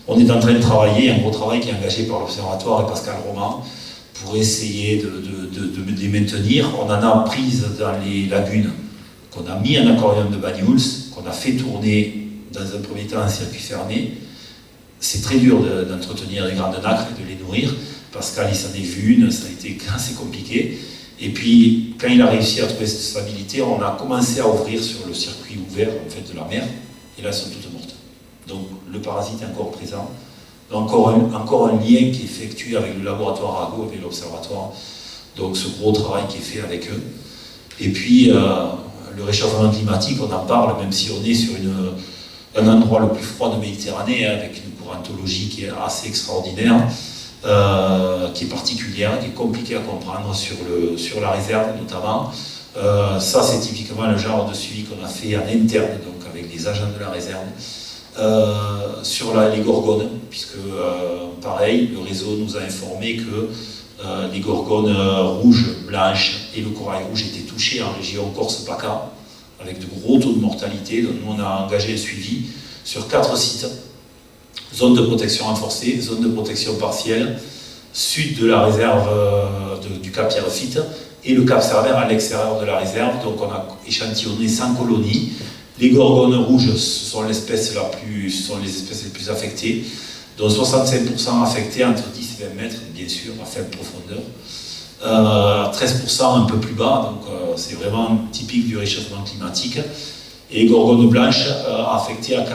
on est en train de travailler, un gros travail qui est engagé par l'Observatoire et Pascal Roman, pour essayer de les maintenir. On en a prises dans les lagunes, qu'on a mis en aquarium de Banyuls, qu'on a fait tourner dans un premier temps en circuit fermé. C'est très dur d'entretenir les Grandes Nacres et de les nourrir. Pascal, il s'en est vu une, ça a été assez compliqué. Et puis, quand il a réussi à trouver cette stabilité, on a commencé à ouvrir sur le circuit ouvert en fait, de la mer, et là, elles sont toutes mortes. Donc, le parasite est encore présent. Encore un lien qui est effectué avec le laboratoire Arago, avec l'observatoire. Donc, ce gros travail qui est fait avec eux. Et puis, le réchauffement climatique, on en parle, même si on est sur un endroit le plus froid de Méditerranée, avec une courantologie qui est assez extraordinaire, qui est particulière, qui est compliquée à comprendre sur la réserve notamment. Ça, c'est typiquement le genre de suivi qu'on a fait en interne, donc avec les agents de la réserve, sur les gorgones, puisque pareil, le réseau nous a informé que les gorgones rouges, blanches et le corail rouge étaient touchés en région Corse-PACA, avec de gros taux de mortalité. Donc nous, on a engagé un suivi sur 4 sites. Zone de protection renforcée, zone de protection partielle, sud de la réserve du Cap Pierrefitte et le Cap Cerbère à l'extérieur de la réserve. Donc on a échantillonné 100 colonies. Les gorgones rouges sont les espèces les plus affectées, dont 65% affectées entre 10 et 20 mètres, bien sûr, à faible profondeur. 13% un peu plus bas, donc c'est vraiment typique du réchauffement climatique. Et gorgones blanches affectées à 44%,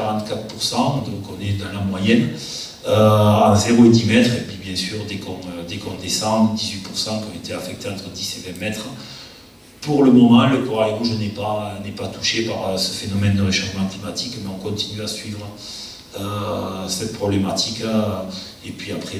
donc on est dans la moyenne, en 0 et 10 mètres, et puis bien sûr, dès qu'on descend, 18% qui ont été affectés entre 10 et 20 mètres. Pour le moment, le corail rouge n'est pas touché par ce phénomène de réchauffement climatique, mais on continue à suivre cette problématique. Et puis après,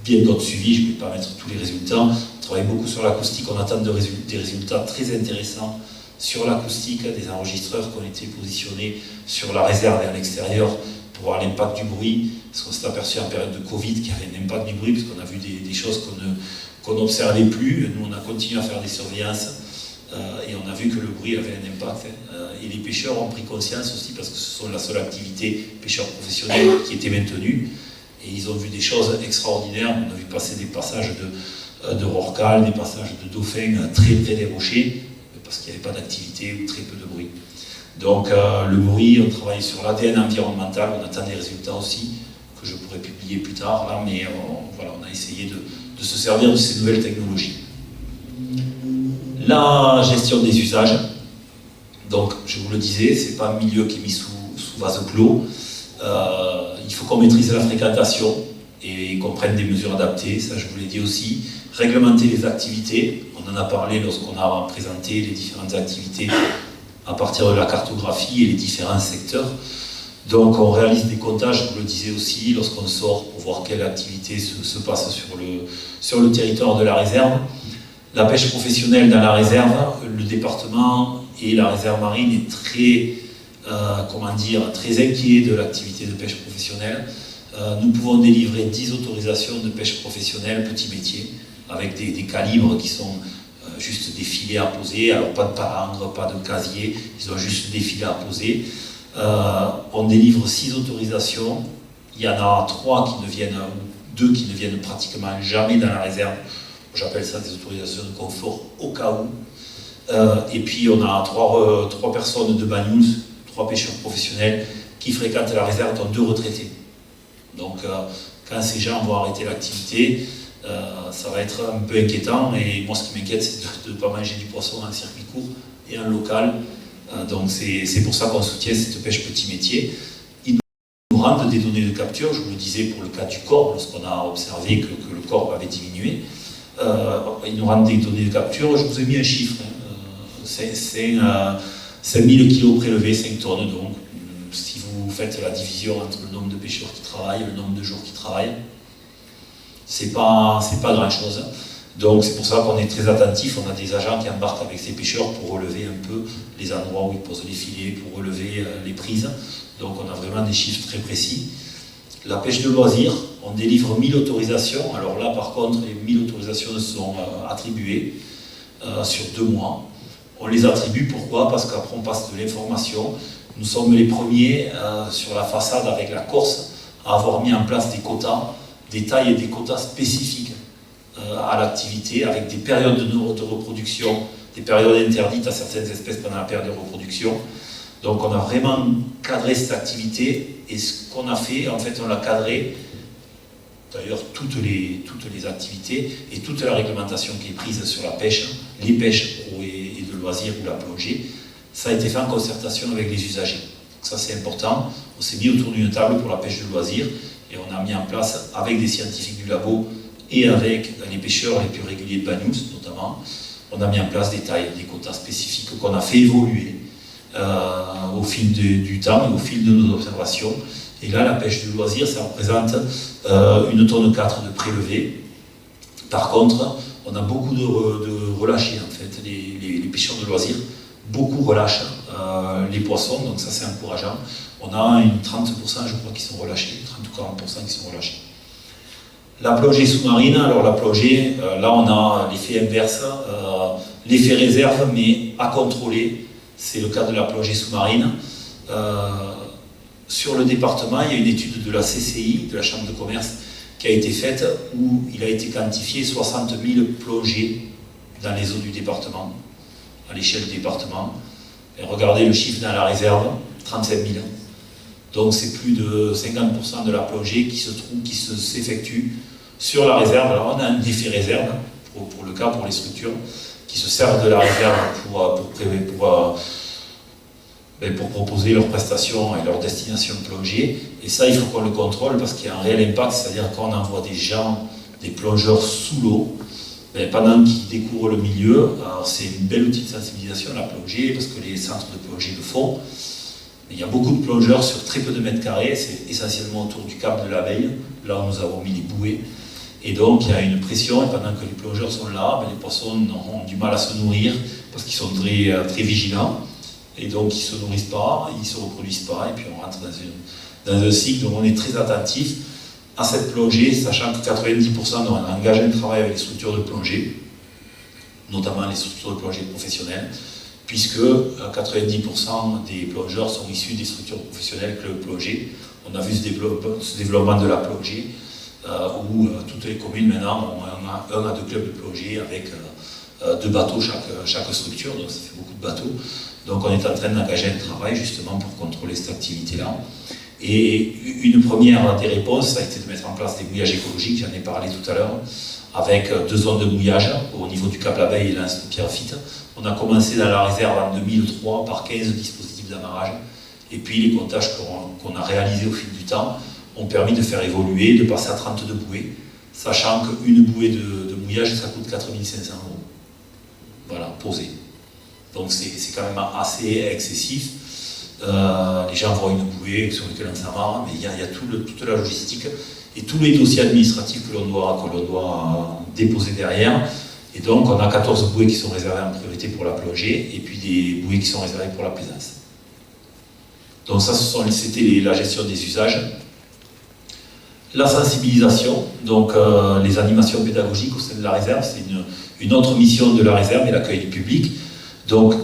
bien d'autres suivis, je ne vais pas mettre tous les résultats. On travaille beaucoup sur l'acoustique, on attend des résultats très intéressants sur l'acoustique, des enregistreurs qui ont été positionnés sur la réserve et à l'extérieur pour voir l'impact du bruit, parce qu'on s'est aperçu en période de Covid qu'il y avait un impact du bruit, parce qu'on a vu des choses qu'on n'observait plus. Nous, on a continué à faire des surveillances et on a vu que le bruit avait un impact. Et les pêcheurs ont pris conscience aussi, parce que ce sont la seule activité pêcheurs professionnels qui était maintenue. Et ils ont vu des choses extraordinaires. On a vu passer des passages de rorquals, des passages de dauphins très près des rochers, parce qu'il n'y avait pas d'activité ou très peu de bruit. Donc le bruit, on travaille sur l'ADN environnemental, on attend des résultats aussi, que je pourrais publier plus tard, là, mais on a essayé de se servir de ces nouvelles technologies. La gestion des usages, donc je vous le disais, ce n'est pas un milieu qui est mis sous vase clos. Il faut qu'on maîtrise la fréquentation et qu'on prenne des mesures adaptées, ça je vous l'ai dit aussi. Réglementer les activités, on en a parlé lorsqu'on a présenté les différentes activités à partir de la cartographie et les différents secteurs. Donc on réalise des comptages, je vous le disais aussi, lorsqu'on sort pour voir quelle activité se passe sur le territoire de la réserve. La pêche professionnelle dans la réserve, le département et la réserve marine est très inquiet de l'activité de pêche professionnelle. Nous pouvons délivrer 10 autorisations de pêche professionnelle, petit métier, avec des calibres qui sont juste des filets à poser, alors pas de palangre, pas de casier, ils ont juste des filets à poser. On délivre 6 autorisations, il y en a 2 qui ne viennent pratiquement jamais dans la réserve. J'appelle ça des autorisations de confort au cas où. Et puis on a 3 personnes de Banyuls, 3 pêcheurs professionnels qui fréquentent la réserve, dont 2 retraités. Donc quand ces gens vont arrêter l'activité, ça va être un peu inquiétant, et moi ce qui m'inquiète, c'est de ne pas manger du poisson en circuit court et en local. Donc c'est pour ça qu'on soutient cette pêche petit métier. Ils nous rendent des données de capture, je vous le disais pour le cas du corps, lorsqu'on a observé que le corps avait diminué. Ils nous rendent des données de capture, je vous ai mis un chiffre, c'est 5000 kg prélevés, 5 tonnes. Donc si vous faites la division entre le nombre de pêcheurs qui travaillent et le nombre de jours qui travaillent, c'est pas grand chose. Donc c'est pour ça qu'on est très attentif. On a des agents qui embarquent avec ces pêcheurs pour relever un peu les endroits où ils posent les filets, pour relever les prises. Donc on a vraiment des chiffres très précis. La pêche de loisirs, on délivre 1000 autorisations. Alors là par contre, les 1000 autorisations sont attribuées sur 2 mois. On les attribue, pourquoi? Parce qu'après on passe de l'information. Nous sommes les premiers sur la façade avec la Corse à avoir mis en place des quotas, des tailles et des quotas spécifiques à l'activité, avec des périodes de reproduction, des périodes interdites à certaines espèces pendant la période de reproduction. Donc on a vraiment cadré cette activité, et ce qu'on a fait, en fait, on l'a cadré d'ailleurs toutes les activités et toute la réglementation qui est prise sur la pêche, les pêches pro et de loisirs ou la plongée, ça a été fait en concertation avec les usagers. Donc ça c'est important, on s'est mis autour d'une table pour la pêche de loisirs et on a mis en place avec des scientifiques du labo et avec les pêcheurs les plus réguliers de Banyuls notamment, on a mis en place des tailles, des quotas spécifiques qu'on a fait évoluer au fil du temps et au fil de nos observations. Et là, la pêche de loisir, ça représente 1,4 tonne de prélevés. Par contre, on a beaucoup de relâchés, en fait, les pêcheurs de loisirs. Beaucoup relâchent les poissons, donc ça c'est encourageant. On a une 30%, je crois, qui sont relâchés, 30 ou 40% qui sont relâchés. La plongée sous-marine, alors la plongée, là on a l'effet inverse, l'effet réserve, mais à contrôler. C'est le cas de la plongée sous-marine. Sur le département, il y a une étude de la CCI, de la Chambre de commerce, qui a été faite où il a été quantifié 60 000 plongées dans les eaux du département, à l'échelle du département. Et regardez le chiffre dans la réserve, 35 000. Donc c'est plus de 50% de la plongée qui s'effectue sur la réserve. Alors on a un effet réserve, pour le cas, pour les structures, qui se servent de la réserve pour proposer leurs prestations et leur destination de plongée. Et ça, il faut qu'on le contrôle parce qu'il y a un réel impact, c'est-à-dire quand on envoie des gens, des plongeurs sous l'eau, pendant qu'ils découvrent le milieu, c'est une belle outil de sensibilisation, la plongée, parce que les centres de plongée le font. Mais il y a beaucoup de plongeurs sur très peu de mètres carrés, c'est essentiellement autour du cap de la Veille, là où nous avons mis les bouées. Et donc il y a une pression, et pendant que les plongeurs sont là, les poissons ont du mal à se nourrir, parce qu'ils sont très, très vigilants. Et donc ils ne se nourrissent pas, ils ne se reproduisent pas, et puis on rentre dans un cycle. Donc on est très attentif à cette plongée, sachant que 90% on engage un travail avec les structures de plongée, notamment les structures de plongée professionnelles, puisque 90% des plongeurs sont issus des structures professionnelles club plongée. On a vu ce développement de la plongée, où toutes les communes maintenant ont un à deux clubs de plongée avec 2 bateaux chaque structure, donc ça fait beaucoup de bateaux. Donc on est en train d'engager un travail justement pour contrôler cette activité-là. Et une première des réponses, ça a été de mettre en place des mouillages écologiques, j'en ai parlé tout à l'heure, avec 2 zones de mouillage au niveau du Cap l'Abeille et l'Anse de Pierrefitte. On a commencé dans la réserve en 2003 par 15 dispositifs d'amarrage. Et puis les comptages qu'on a réalisés au fil du temps ont permis de faire évoluer, de passer à 32 bouées, sachant qu'une bouée de mouillage, ça coûte 4 500 €. Voilà, posée. Donc c'est quand même assez excessif. Les gens voient une bouée sur laquelle on s'amarre, mais il y a toute la logistique et tous les dossiers administratifs que l'on doit déposer derrière. Et donc on a 14 bouées qui sont réservées en priorité pour la plongée et puis des bouées qui sont réservées pour la plaisance. Donc ça, c'était la gestion des usages. La sensibilisation, donc les animations pédagogiques au sein de la réserve, c'est une autre mission de la réserve et l'accueil du public. Donc,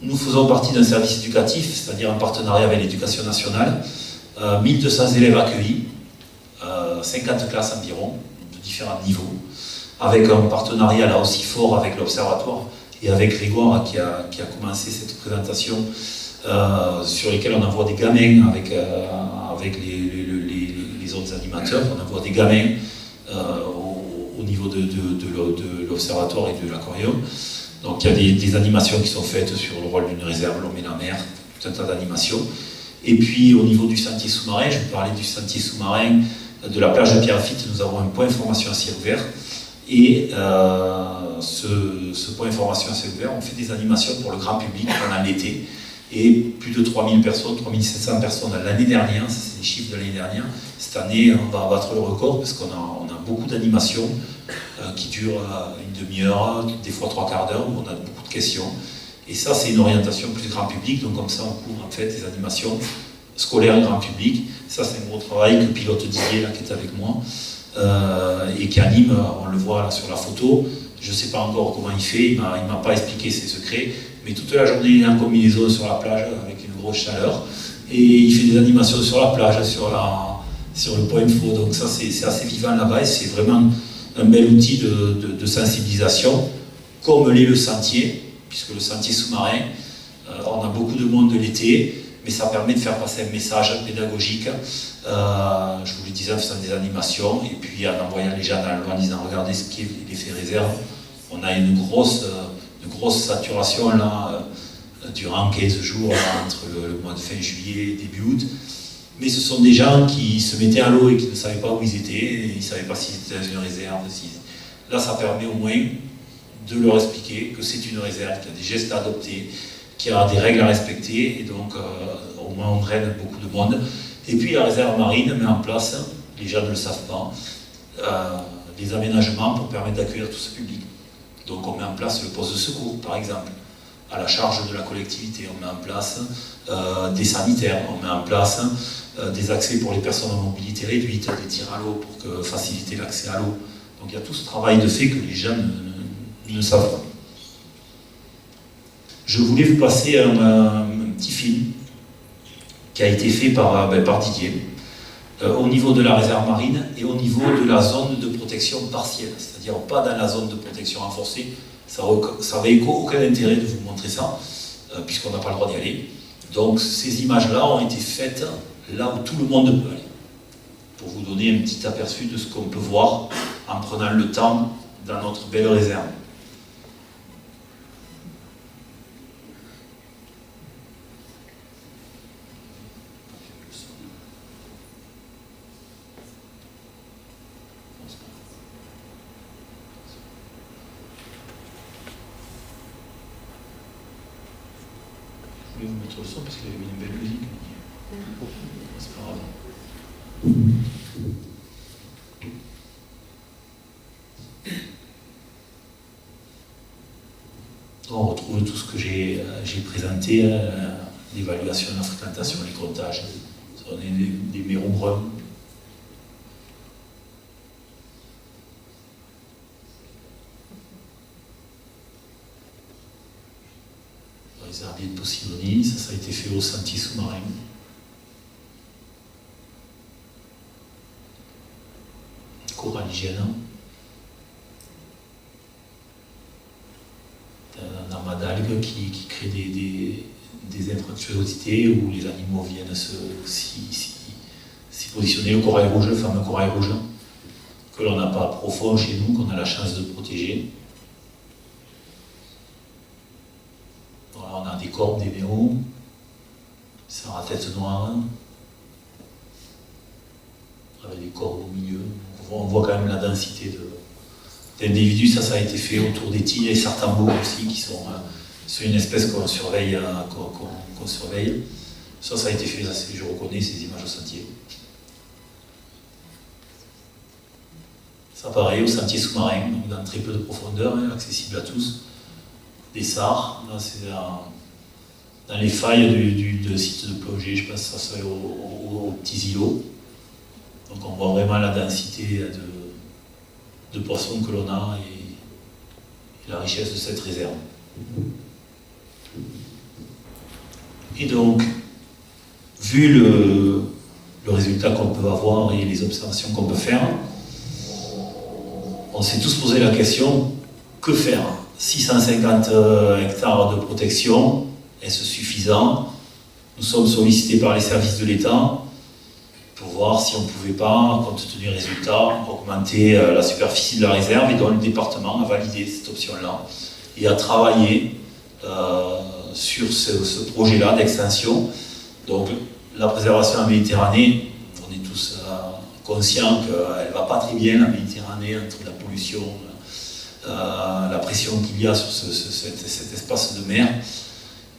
nous faisons partie d'un service éducatif, c'est-à-dire en partenariat avec l'Éducation nationale, 1200 élèves accueillis, 50 classes environ, de différents niveaux, avec un partenariat là aussi fort avec l'Observatoire et avec Grégoire qui a commencé cette présentation, sur lesquels on envoie des gamins avec les autres animateurs, on envoie des gamins au niveau de l'Observatoire et de l'Aquarium. Donc il y a des animations qui sont faites sur le rôle d'une réserve, l'homme et la mer, tout un tas d'animations. Et puis au niveau du sentier sous-marin, je vous parlais du sentier sous-marin de la plage de Pierrefitte, nous avons un point information à ciel ouvert. Et ce point information à ciel ouvert, on fait des animations pour le grand public pendant l'été. Et plus de 3000 personnes, 3700 personnes l'année dernière, ça c'est les chiffres de l'année dernière. Cette année, on va battre le record parce qu'on a beaucoup d'animations qui durent une demi-heure, des fois 3/4 d'heure, où on a beaucoup de questions. Et ça, c'est une orientation plus grand public, donc comme ça, on couvre en fait les animations scolaires et grand public. Ça, c'est un gros travail que pilote Didier, là, qui est avec moi, et qui anime, on le voit là sur la photo. Je ne sais pas encore comment il fait, il ne m'a pas expliqué ses secrets, mais toute la journée, il est en combinaison sur la plage avec une grosse chaleur, et il fait des animations sur la plage, sur le point info, donc ça c'est assez vivant là-bas, et c'est vraiment un bel outil de sensibilisation, comme l'est le sentier, puisque le sentier sous-marin, on a beaucoup de monde l'été, mais ça permet de faire passer un message pédagogique, je vous le disais en faisant des animations, et puis en envoyant les gens dans le loin en disant regardez ce qui est l'effet réserve. On a une grosse saturation là, durant 15 jours là, entre le mois de fin juillet et début août. Mais ce sont des gens qui se mettaient à l'eau et qui ne savaient pas où ils étaient, ils ne savaient pas s'ils étaient dans une réserve. Là, ça permet au moins de leur expliquer que c'est une réserve, qu'il y a des gestes à adopter, qu'il y a des règles à respecter, et donc au moins on draine beaucoup de monde. Et puis la réserve marine met en place, les gens ne le savent pas, des aménagements pour permettre d'accueillir tout ce public. Donc on met en place le poste de secours, par exemple, à la charge de la collectivité. On met en place des sanitaires, on met en place des accès pour les personnes en mobilité réduite, des tirs à l'eau pour faciliter l'accès à l'eau. Donc il y a tout ce travail de fait que les gens ne savent pas. Je voulais vous passer un petit film qui a été fait par Didier au niveau de la réserve marine et au niveau de la zone de protection partielle, c'est-à-dire pas dans la zone de protection renforcée. Ça n'avait aucun intérêt de vous montrer ça, puisqu'on n'a pas le droit d'y aller. Donc ces images-là ont été faites là où tout le monde peut aller, pour vous donner un petit aperçu de ce qu'on peut voir en prenant le temps dans notre belle réserve. Je vais vous mettre le son parce qu'il y avait une belle musique. C'est pas grave. On retrouve tout ce que j'ai présenté, l'évaluation de la fréquentation, les comptages. On est des mérons bruns. Les herbiers de Posidonie, ça a été fait au sentier sous-marin. Coralligène. Un amas d'algues qui crée des infractuosités où les animaux viennent s'y positionner. Le corail rouge, le fameux corail rouge, que l'on n'a pas profond chez nous, qu'on a la chance de protéger. On a des corps, des néos, c'est à tête noire, avec des corps au milieu. On voit quand même la densité d'individus. Ça a été fait autour des tigres et certains beaux aussi, qui sont une espèce qu'on surveille. Ça a été fait, je reconnais ces images au sentier. Ça pareil, au sentier sous-marin, donc dans très peu de profondeur, accessible à tous. Des SAR, c'est dans les failles du site de plongée, je pense que ça serait aux petits îlots. Donc on voit vraiment la densité de poissons que l'on a et la richesse de cette réserve. Et donc, vu le résultat qu'on peut avoir et les observations qu'on peut faire, on s'est tous posé la question, que faire ? 650 hectares de protection, est-ce suffisant? Nous sommes sollicités par les services de l'État pour voir si on ne pouvait pas, compte tenu des résultats, augmenter la superficie de la réserve, et donc le département a validé cette option-là et a travaillé sur ce projet-là d'extension. Donc la préservation en Méditerranée, on est tous conscients qu'elle ne va pas très bien, la Méditerranée, entre la pollution, la pression qu'il y a sur cet espace de mer.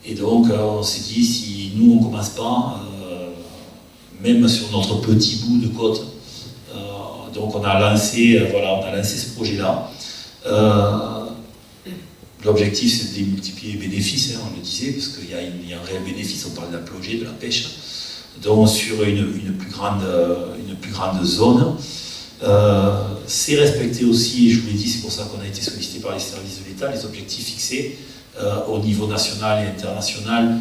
Et donc on s'est dit, si nous on ne commence pas, même sur notre petit bout de côte, donc on a lancé ce projet-là. L'objectif c'est de démultiplier les bénéfices, on le disait, parce qu'il y a un réel bénéfice, on parle de la plongée, de la pêche, donc sur une plus grande zone. C'est respecter aussi, je vous l'ai dit, c'est pour ça qu'on a été sollicité par les services de l'État, les objectifs fixés au niveau national et international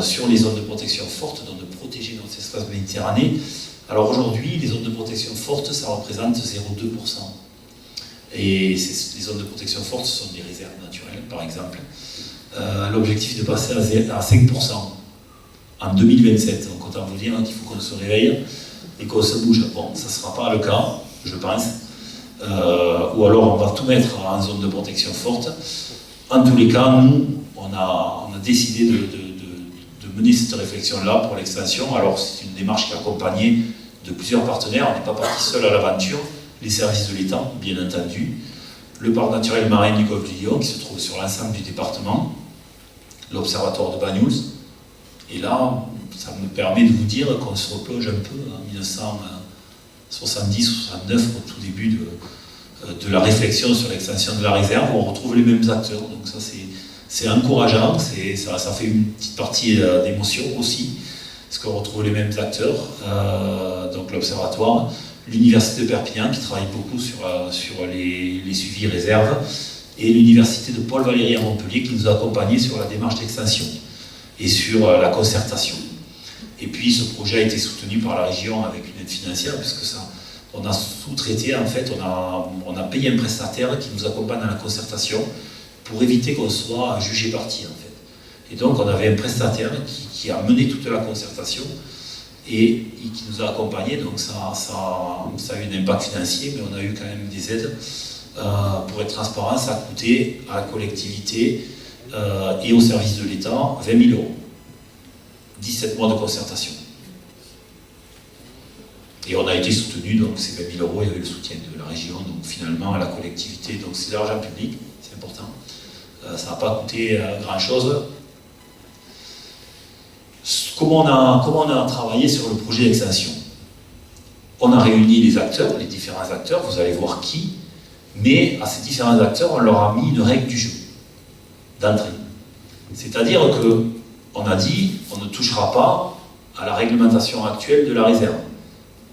sur les zones de protection fortes, donc de protéger notre espace méditerranéen. Alors aujourd'hui, les zones de protection fortes, ça représente 0,2%. Et les zones de protection fortes, ce sont des réserves naturelles, par exemple. L'objectif est de passer à 5%. en 2027. Donc autant vous dire qu'il faut qu'on se réveille et qu'on se bouge. Bon, ça ne sera pas le cas, je pense. Ou alors on va tout mettre en zone de protection forte. En tous les cas, nous, on a décidé de mener cette réflexion-là pour l'extension. Alors c'est une démarche qui est accompagnée de plusieurs partenaires. On n'est pas parti seul à l'aventure. Les services de l'État, bien entendu. Le parc naturel marin du Golfe du Lion, qui se trouve sur l'ensemble du département. L'Observatoire de Banyuls. Et là, ça me permet de vous dire qu'on se replonge un peu en 1970-69, au tout début de la réflexion sur l'extension de la réserve, où on retrouve les mêmes acteurs. Donc ça, c'est encourageant, ça fait une petite partie d'émotion aussi, parce qu'on retrouve les mêmes acteurs, donc l'Observatoire, l'Université de Perpignan, qui travaille beaucoup sur les suivis réserves, et l'Université de Paul Valéry à Montpellier, qui nous a accompagnés sur la démarche d'extension et sur la concertation. Et puis ce projet a été soutenu par la région avec une aide financière, puisque on a sous-traité, en fait, on a payé un prestataire qui nous accompagne dans la concertation pour éviter qu'on soit jugé parti, en fait. Et donc on avait un prestataire qui a mené toute la concertation et qui nous a accompagnés, donc ça a eu un impact financier, mais on a eu quand même des aides. Pour être transparent, ça a coûté à la collectivité et au service de l'État 20 000 euros. 17 mois de concertation. Et on a été soutenu, donc ces 20 000 euros, il y avait le soutien de la région, donc finalement à la collectivité, donc c'est de l'argent public, c'est important. Ça n'a pas coûté grand-chose. Comment on a travaillé sur le projet d'extension? On a réuni les acteurs, les différents acteurs, vous allez voir qui, mais à ces différents acteurs, on leur a mis une règle du jeu, d'entrée. C'est-à-dire qu'on a dit, on ne touchera pas à la réglementation actuelle de la réserve.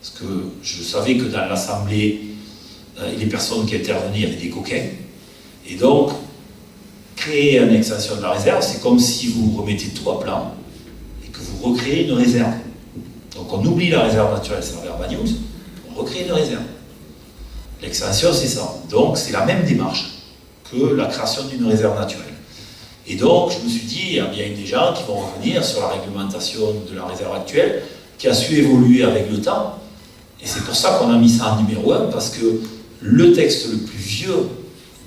Parce que je savais que dans l'Assemblée, les personnes qui intervenaient, il y avait des coquins. Et donc, créer une extension de la réserve, c'est comme si vous remettez tout à plat et que vous recréez une réserve. Donc on oublie la réserve naturelle Servère-Banyuls, on recrée une réserve. L'extension, c'est ça. Donc c'est la même démarche que la création d'une réserve naturelle. Et donc je me suis dit, il y a bien des gens qui vont revenir sur la réglementation de la réserve actuelle, qui a su évoluer avec le temps. Et c'est pour ça qu'on a mis ça en numéro 1, parce que le texte le plus vieux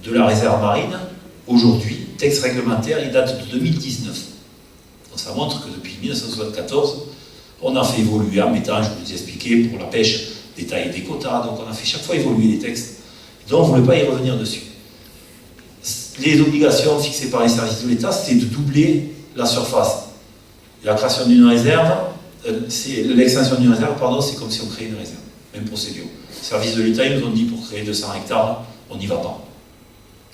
de la réserve marine, aujourd'hui, texte réglementaire, il date de 2019. Donc ça montre que depuis 1974, on a fait évoluer en mettant, je vous ai expliqué, pour la pêche, des tailles et des quotas, donc on a fait chaque fois évoluer les textes. Donc on ne voulait pas y revenir dessus. Les obligations fixées par les services de l'État, c'était de doubler la surface. La création d'une réserve, l'extension d'une réserve, pardon, c'est comme si on créait une réserve. Même procédure. Les services de l'État, ils nous ont dit pour créer 200 hectares, on n'y va pas.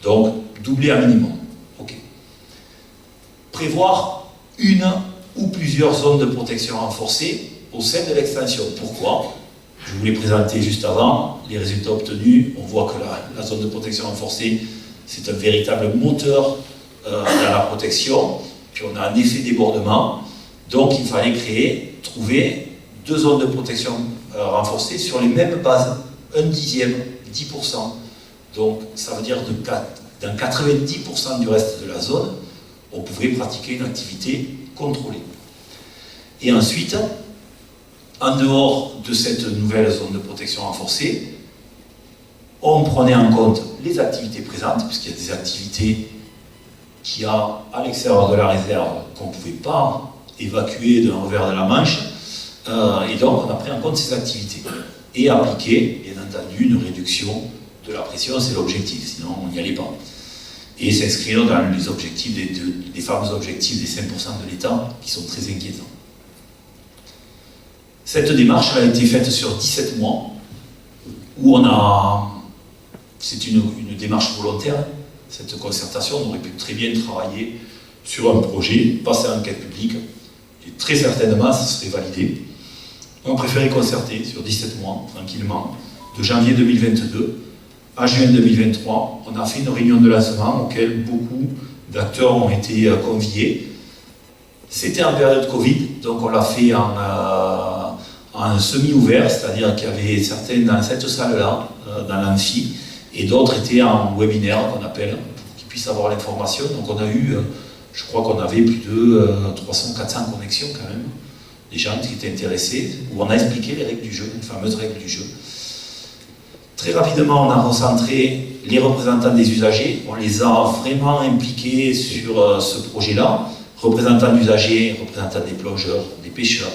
Donc, doubler un minimum. Ok. Prévoir une ou plusieurs zones de protection renforcées au sein de l'extension. Pourquoi? Je vous l'ai présenté juste avant. Les résultats obtenus, on voit que la zone de protection renforcée, c'est un véritable moteur dans la protection. Puis on a un effet débordement. Donc, il fallait trouver 2 zones de protection renforcées sur les mêmes bases. 1/10, 10%. Donc, ça veut dire que dans 90% du reste de la zone, on pouvait pratiquer une activité contrôlée. Et ensuite, en dehors de cette nouvelle zone de protection renforcée, on prenait en compte les activités présentes, puisqu'il y a des activités qu'il y a à l'extérieur de la réserve qu'on ne pouvait pas évacuer d'un revers de la Manche, et donc on a pris en compte ces activités. Et appliquer, bien entendu, une réduction de la pression, c'est l'objectif, sinon on n'y allait pas. Et s'inscrire dans les objectifs, les fameux objectifs des 5% de l'État, qui sont très inquiétants. Cette démarche a été faite sur 17 mois, où c'est une démarche volontaire, cette concertation, on aurait pu très bien travailler sur un projet, passer à l'enquête publique, et très certainement ça serait validé. On a préféré concerter sur 17 mois, tranquillement, de janvier 2022 à juin 2023. On a fait une réunion de lancement auquel beaucoup d'acteurs ont été conviés. C'était en période Covid, donc on l'a fait en semi-ouvert, c'est-à-dire qu'il y avait certains dans cette salle-là, dans l'amphi, et d'autres étaient en webinaire, qu'on appelle, pour qu'ils puissent avoir l'information. Donc on a eu Je crois qu'on avait plus de 300-400 connexions quand même, des gens qui étaient intéressés, où on a expliqué les règles du jeu, les fameuses règles du jeu. Très rapidement, on a recentré les représentants des usagers, on les a vraiment impliqués sur ce projet-là. Représentants d'usagers, représentants des plongeurs, des pêcheurs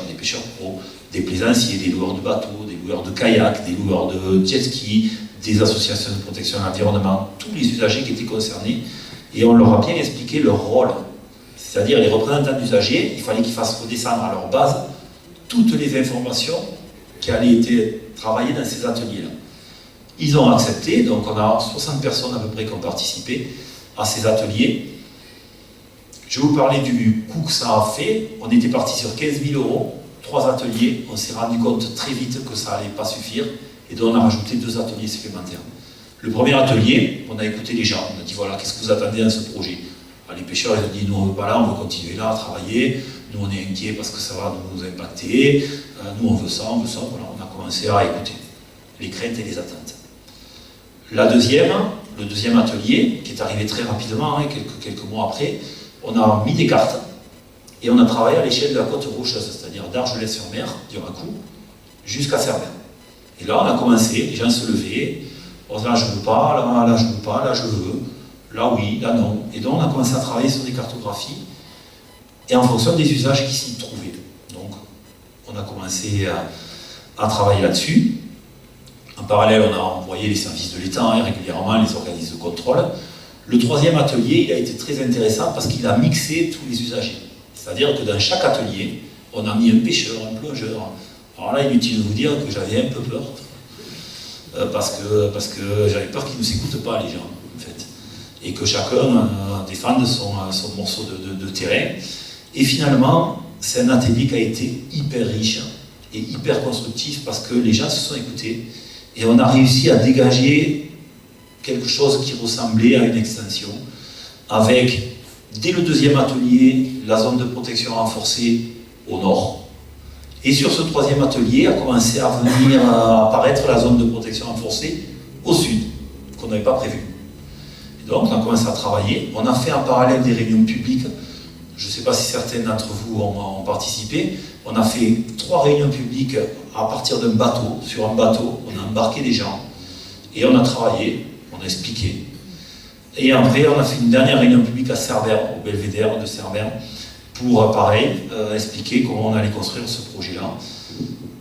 pros, des plaisanciers, des loueurs de bateaux, des loueurs de kayak, des loueurs de jet ski, des associations de protection de l'environnement, tous les usagers qui étaient concernés, et on leur a bien expliqué leur rôle. C'est-à-dire les représentants d'usagers, il fallait qu'ils fassent redescendre à leur base toutes les informations qui allaient être travaillées dans ces ateliers-là. Ils ont accepté, donc on a 60 personnes à peu près qui ont participé à ces ateliers. Je vais vous parler du coût que ça a fait. On était parti sur 15 000 €, 3 ateliers. On s'est rendu compte très vite que ça n'allait pas suffire, et donc on a rajouté 2 ateliers supplémentaires. Le premier atelier, on a écouté les gens, on a dit voilà, qu'est-ce que vous attendez dans ce projet? Les pêcheurs, ils ont dit, nous on ne veut pas là, on veut continuer là à travailler, nous on est inquiets parce que ça va nous impacter, nous on veut ça, voilà, on a commencé à écouter les craintes et les attentes. Le deuxième atelier, qui est arrivé très rapidement, hein, quelques mois après, on a mis des cartes et on a travaillé à l'échelle de la côte rocheuse, c'est-à-dire d'Argelès-sur-Mer, du Racou, jusqu'à Cerbère. Et là on a commencé, les gens se levaient, on disait là je veux pas, là je veux pas, là je veux. Là oui, là non. Et donc on a commencé à travailler sur des cartographies et en fonction des usages qui s'y trouvaient. Donc on a commencé à travailler là-dessus. En parallèle, on a envoyé les services de l'État régulièrement, les organismes de contrôle. Le troisième atelier, il a été très intéressant parce qu'il a mixé tous les usagers. C'est-à-dire que dans chaque atelier, on a mis un pêcheur, un plongeur. Alors là, inutile de vous dire que j'avais un peu peur. Parce que j'avais peur qu'ils ne s'écoutent pas, les gens, en fait. Et que chacun défende son morceau de terrain. Et finalement, c'est un atelier qui a été hyper riche et hyper constructif parce que les gens se sont écoutés et on a réussi à dégager quelque chose qui ressemblait à une extension avec, dès le deuxième atelier, la zone de protection renforcée au nord. Et sur ce troisième atelier a commencé à venir apparaître la zone de protection renforcée au sud, qu'on n'avait pas prévu. Donc on a commencé à travailler, on a fait en parallèle des réunions publiques, je ne sais pas si certains d'entre vous ont participé, on a fait 3 réunions publiques à partir d'un bateau, sur un bateau, on a embarqué des gens, et on a travaillé, on a expliqué. Et après on a fait une dernière réunion publique à Cerbère, au Belvédère de Cerbère, pour pareil, expliquer comment on allait construire ce projet-là.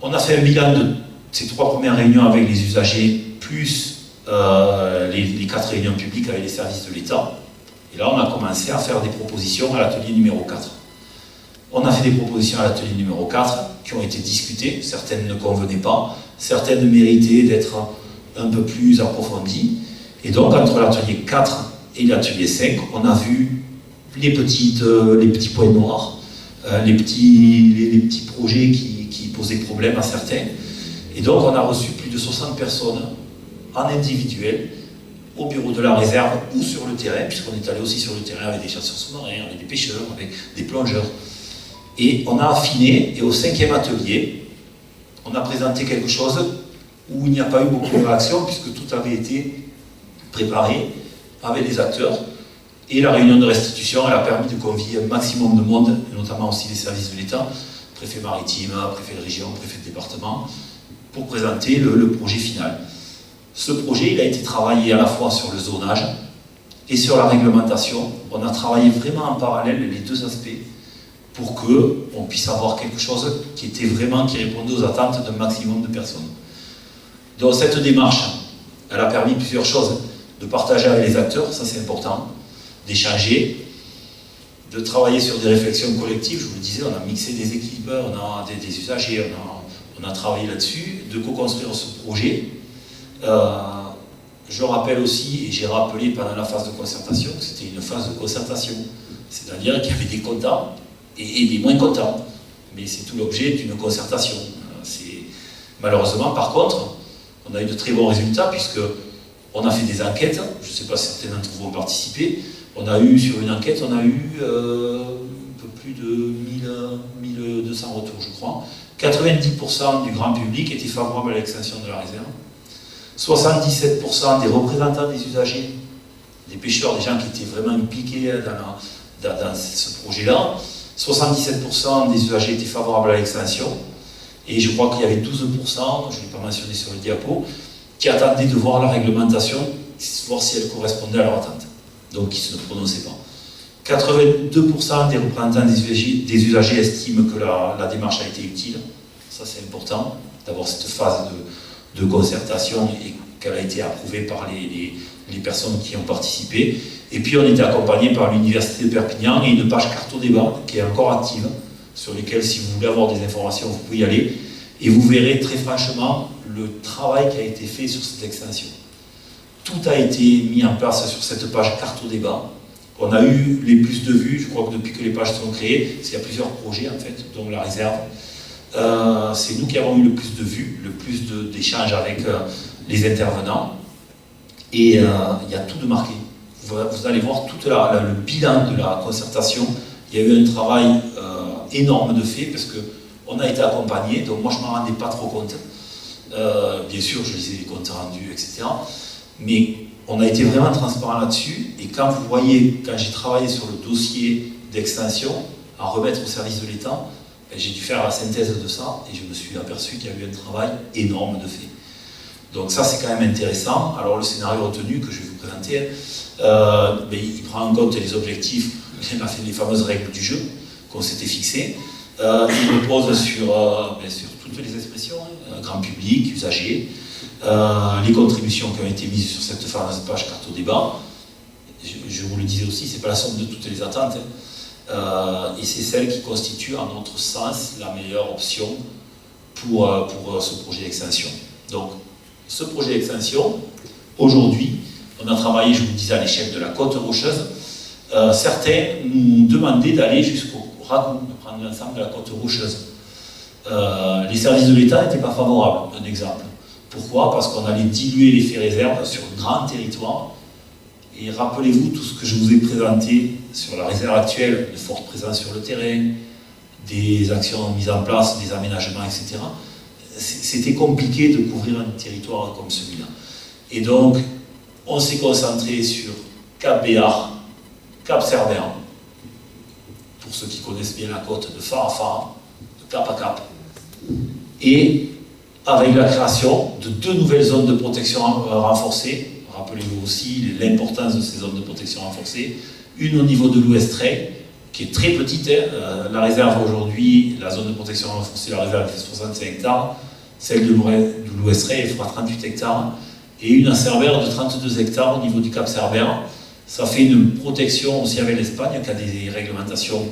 On a fait un bilan de ces 3 premières réunions avec les usagers, plus les 4 réunions publiques avec les services de l'État. Et là, on a commencé à faire des propositions à l'atelier numéro 4. On a fait des propositions à l'atelier numéro 4 qui ont été discutées. Certaines ne convenaient pas, certaines méritaient d'être un peu plus approfondies. Et donc, entre l'atelier 4 et l'atelier 5, on a vu les petits points noirs, les petits projets qui posaient problème à certains. Et donc, on a reçu plus de 60 personnes en individuel, au bureau de la réserve ou sur le terrain, puisqu'on est allé aussi sur le terrain avec des chasseurs sous-marins, avec des pêcheurs, avec des plongeurs. Et on a affiné, et au 5e atelier, on a présenté quelque chose où il n'y a pas eu beaucoup de réactions, puisque tout avait été préparé avec les acteurs. Et la réunion de restitution, elle a permis de convier un maximum de monde, notamment aussi les services de l'État, préfet maritime, préfet de région, préfet de département, pour présenter le projet final. Ce projet, il a été travaillé à la fois sur le zonage et sur la réglementation. On a travaillé vraiment en parallèle les 2 aspects pour qu'on puisse avoir quelque chose qui répondait aux attentes d'un maximum de personnes. Donc cette démarche, elle a permis plusieurs choses. De partager avec les acteurs, ça c'est important, d'échanger, de travailler sur des réflexions collectives. Je vous le disais, on a mixé des équipes, on a des usagers, on a travaillé là-dessus, de co-construire ce projet. Je rappelle aussi, et j'ai rappelé pendant la phase de concertation, que c'était une phase de concertation. C'est-à-dire qu'il y avait des contents et des moins contents. Mais c'est tout l'objet d'une concertation. Malheureusement, par contre, on a eu de très bons résultats, puisque on a fait des enquêtes. Je ne sais pas si certains d'entre vous ont participé. Sur une enquête, on a eu un peu plus de 1200 retours, je crois. 90% du grand public était favorable à l'extension de la réserve. 77% des représentants des usagers, des pêcheurs, des gens qui étaient vraiment impliqués dans ce projet-là. 77% des usagers étaient favorables à l'extension. Et je crois qu'il y avait 12%, je ne l'ai pas mentionné sur le diapo, qui attendaient de voir la réglementation, voir si elle correspondait à leur attente. Donc qui ne se prononçaient pas. 82% des représentants des usagers estiment que la démarche a été utile. Ça c'est important, d'avoir cette phase de concertation et qu'elle a été approuvée par les personnes qui ont participé. Et puis on était accompagné par l'Université de Perpignan et une page Carto Débat qui est encore active, sur lesquelles si vous voulez avoir des informations, vous pouvez y aller. Et vous verrez très franchement le travail qui a été fait sur cette extension. Tout a été mis en place sur cette page Carto Débat. On a eu les plus de vues, je crois que depuis que les pages sont créées, parce qu'il y a plusieurs projets en fait, dont la réserve. C'est nous qui avons eu le plus de vues, le plus d'échanges avec les intervenants. Et il y a tout de marqué. Vous allez voir tout le bilan de la concertation. Il y a eu un travail énorme de fait, parce qu'on a été accompagné, donc moi je ne m'en rendais pas trop compte. Bien sûr, je lisais les comptes rendus, etc. Mais on a été vraiment transparent là-dessus, et quand vous voyez, quand j'ai travaillé sur le dossier d'extension, à remettre au service de l'État, j'ai dû faire la synthèse de ça, et je me suis aperçu qu'il y a eu un travail énorme de fait. Donc ça c'est quand même intéressant. Alors le scénario retenu que je vais vous présenter, il prend en compte les objectifs, les fameuses règles du jeu qu'on s'était fixées. Il repose sur toutes les expressions, grand public, usagers, les contributions qui ont été mises sur cette fameuse page Carto Débat. Je vous le disais aussi, c'est pas la somme de toutes les attentes, et c'est celle qui constitue, à notre sens, la meilleure option pour ce projet d'extension. Donc, ce projet d'extension, aujourd'hui, on a travaillé, je vous le disais, à l'échelle de la côte rocheuse. Certains nous demandaient d'aller jusqu'au ragoût, de prendre l'ensemble de la côte rocheuse. Les services de l'État n'étaient pas favorables, un exemple. Pourquoi? Parce qu'on allait diluer l'effet réserve sur un grand territoire. Et rappelez-vous tout ce que je vous ai présenté sur la réserve actuelle, de forte présence sur le terrain, des actions mises en place, des aménagements, etc. C'était compliqué de couvrir un territoire comme celui-là. Et donc, on s'est concentré sur Cap Béar, Cap Cerbère, pour ceux qui connaissent bien la côte, de phare à phare, de cap à cap, et avec la création de 2 nouvelles zones de protection renforcées. Rappelez-vous aussi l'importance de ces zones de protection renforcées. Une au niveau de l'Ouestrée, qui est très petite. La réserve aujourd'hui, la zone de protection renforcée, la réserve fait 65 hectares. Celle de l'Ouestrée, elle fera 38 hectares. Et une à Cerbère de 32 hectares au niveau du Cap Cerbère. Ça fait une protection aussi avec l'Espagne, qui a des réglementations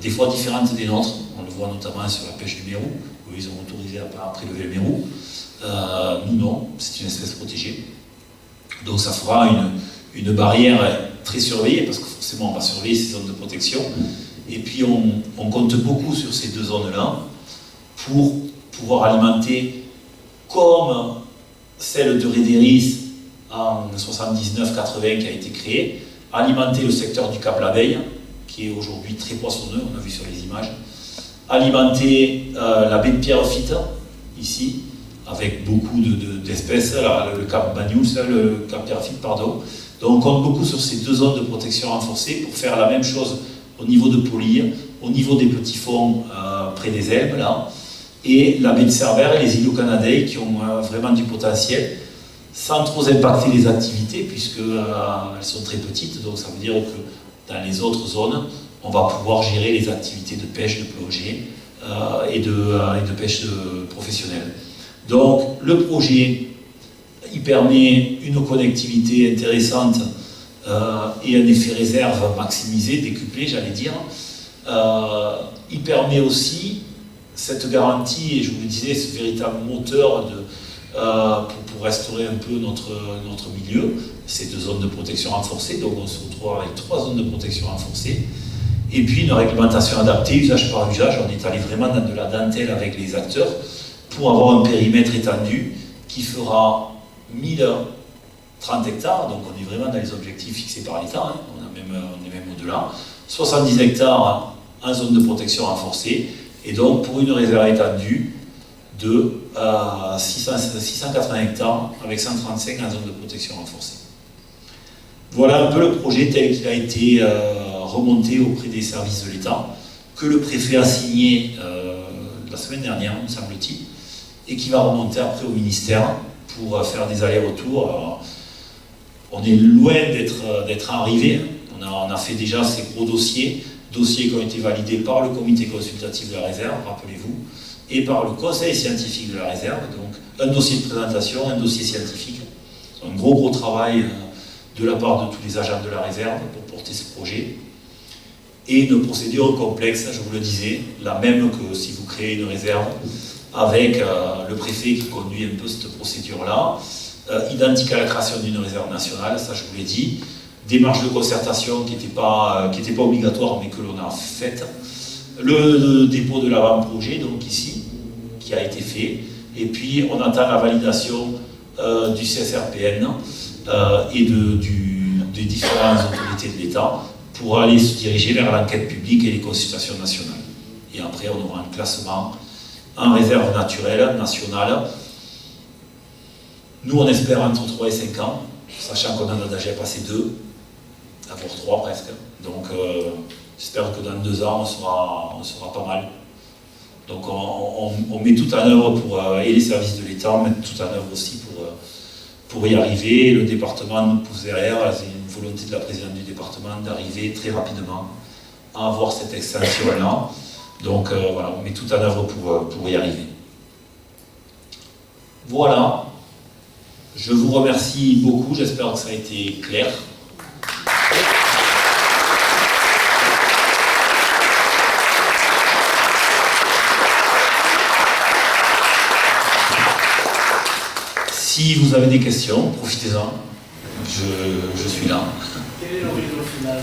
des fois différentes des nôtres. On le voit notamment sur la pêche du mérou, où ils ont autorisé à prélever le mérou. Nous non, c'est une espèce protégée. Donc ça fera une barrière très surveillée, parce que forcément on va surveiller ces zones de protection. Et puis on compte beaucoup sur ces 2 zones-là pour pouvoir alimenter, comme celle de Rédéris en 79-80 qui a été créée, alimenter le secteur du Cap l'Abeille, qui est aujourd'hui très poissonneux, on a vu sur les images, alimenter la baie de Pierrefitte, ici, avec beaucoup d'espèces, le Cap Banyuls, le Cap Pierrefitte, pardon. Donc on compte beaucoup sur ces 2 zones de protection renforcée pour faire la même chose au niveau de Polyre, au niveau des petits fonds près des Elbes, là, et la baie de Cerbère et les îlots Canadais qui ont vraiment du potentiel, sans trop impacter les activités, puisqu'elles sont très petites, donc ça veut dire que dans les autres zones, on va pouvoir gérer les activités de pêche, de plongée et de pêche professionnelle. Donc le projet, il permet une connectivité intéressante et un effet réserve maximisé, décuplé, j'allais dire. Il permet aussi cette garantie, et je vous le disais, ce véritable moteur pour restaurer un peu notre milieu, ces 2 zones de protection renforcée. Donc on se retrouve avec 3 zones de protection renforcée. Et puis une réglementation adaptée, usage par usage. On est allé vraiment dans de la dentelle avec les acteurs pour avoir un périmètre étendu qui fera 1030 hectares. Donc on est vraiment dans les objectifs fixés par l'État, hein. On est même au-delà. 70 hectares en zone de protection renforcée. Et donc pour une réserve étendue de 680 hectares avec 135 en zone de protection renforcée. Voilà un peu le projet tel qu'il a été remonter auprès des services de l'État, que le préfet a signé la semaine dernière, me semble-t-il, et qui va remonter après au ministère pour faire des allers-retours. On est loin d'être arrivé. On a fait déjà ces gros dossiers qui ont été validés par le comité consultatif de la réserve, rappelez-vous, et par le conseil scientifique de la réserve. Donc un dossier de présentation, un dossier scientifique, un gros travail de la part de tous les agents de la réserve pour porter ce projet. Et une procédure complexe, je vous le disais, la même que si vous créez une réserve, avec le préfet qui conduit un peu cette procédure-là, identique à la création d'une réserve nationale, ça je vous l'ai dit, démarche de concertation qui n'était pas obligatoire mais que l'on a faite, le dépôt de l'avant-projet, donc ici, qui a été fait, et puis on attend la validation du CSRPN et des différentes autorités de l'État pour aller se diriger vers l'enquête publique et les consultations nationales. Et après on aura un classement en réserve naturelle, nationale. Nous on espère entre 3 et 5 ans, sachant qu'on en a déjà passé 2, voire 3 presque. Donc j'espère que dans 2 ans on sera pas mal. Donc on met tout en œuvre et les services de l'État mettent tout en œuvre aussi pour y arriver. Le département nous pousse derrière, c'est une volonté de la présidente du département d'arriver très rapidement à avoir cette extension-là. Donc voilà, on met tout en œuvre pour y arriver. Voilà, je vous remercie beaucoup, j'espère que ça a été clair. Si vous avez des questions, profitez-en, je suis là. Quel est l'horizon final?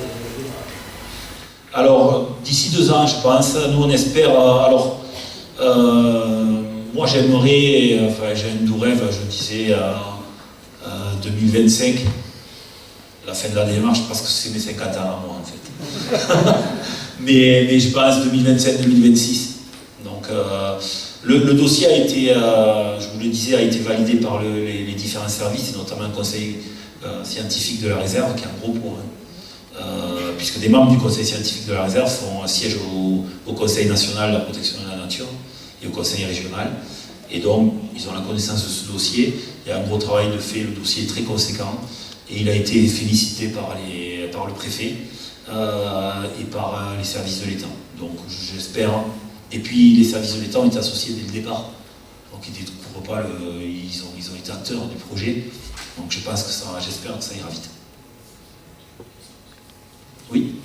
Alors, d'ici 2 ans, je pense, nous on espère, moi j'aimerais, j'ai un doux rêve, je disais 2025, la fin de la démarche, parce que c'est mes 50 ans à moi en fait. mais je pense 2027-2026. Donc, le dossier a été, je vous le disais, a été validé par les différents services, et notamment le conseil scientifique de la réserve, qui est un gros point. Puisque des membres du conseil scientifique de la réserve font un siège au Conseil national de la protection de la nature et au conseil régional. Et donc, ils ont la connaissance de ce dossier. Il y a un gros travail de fait, le dossier est très conséquent. Et il a été félicité par le préfet et par les services de l'État. Donc, j'espère. Et puis, les services de l'État ont été associés dès le départ. Donc, ils ne découvrent pas, ils ont été acteurs du projet. Donc, j'espère que ça ira vite. Oui.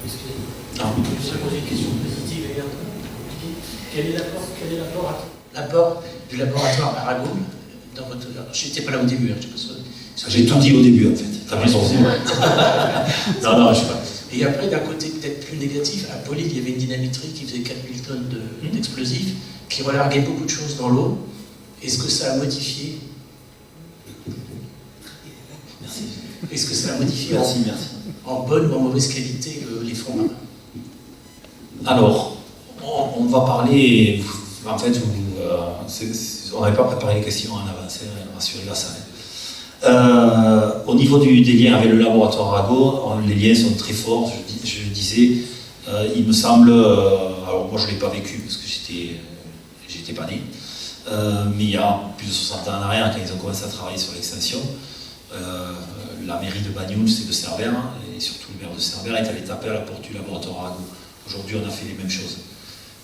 Je vais poser une question positive et un peu compliquée. Quel est l'apport du laboratoire Arago dans votre... Je n'étais pas là au début, je sais pas si... J'ai tout dit au début en fait. T'as raison. Non, je sais pas. Et après, d'un côté peut-être plus négatif, à Poli, il y avait une dynamiterie qui faisait 4000 tonnes d'explosifs, qui relarguait beaucoup de choses dans l'eau. Est-ce que ça a modifié? Merci. Est-ce que ça a modifié Merci. En bonne ou en mauvaise qualité les fonds marins? Alors, on va parler, en fait, on n'avait pas préparé les questions en avance, rassurez la salle. Au niveau des liens avec le laboratoire Arago, les liens sont très forts, je le disais. Il me semble, alors moi je ne l'ai pas vécu parce que j'étais pas né, mais il y a plus de 60 ans en arrière, quand ils ont commencé à travailler sur l'extension, la mairie de Banyuls et de Cerbère, et surtout le maire de Cerbère, est allé taper à la porte du laboratoire Arago. Aujourd'hui, on a fait les mêmes choses.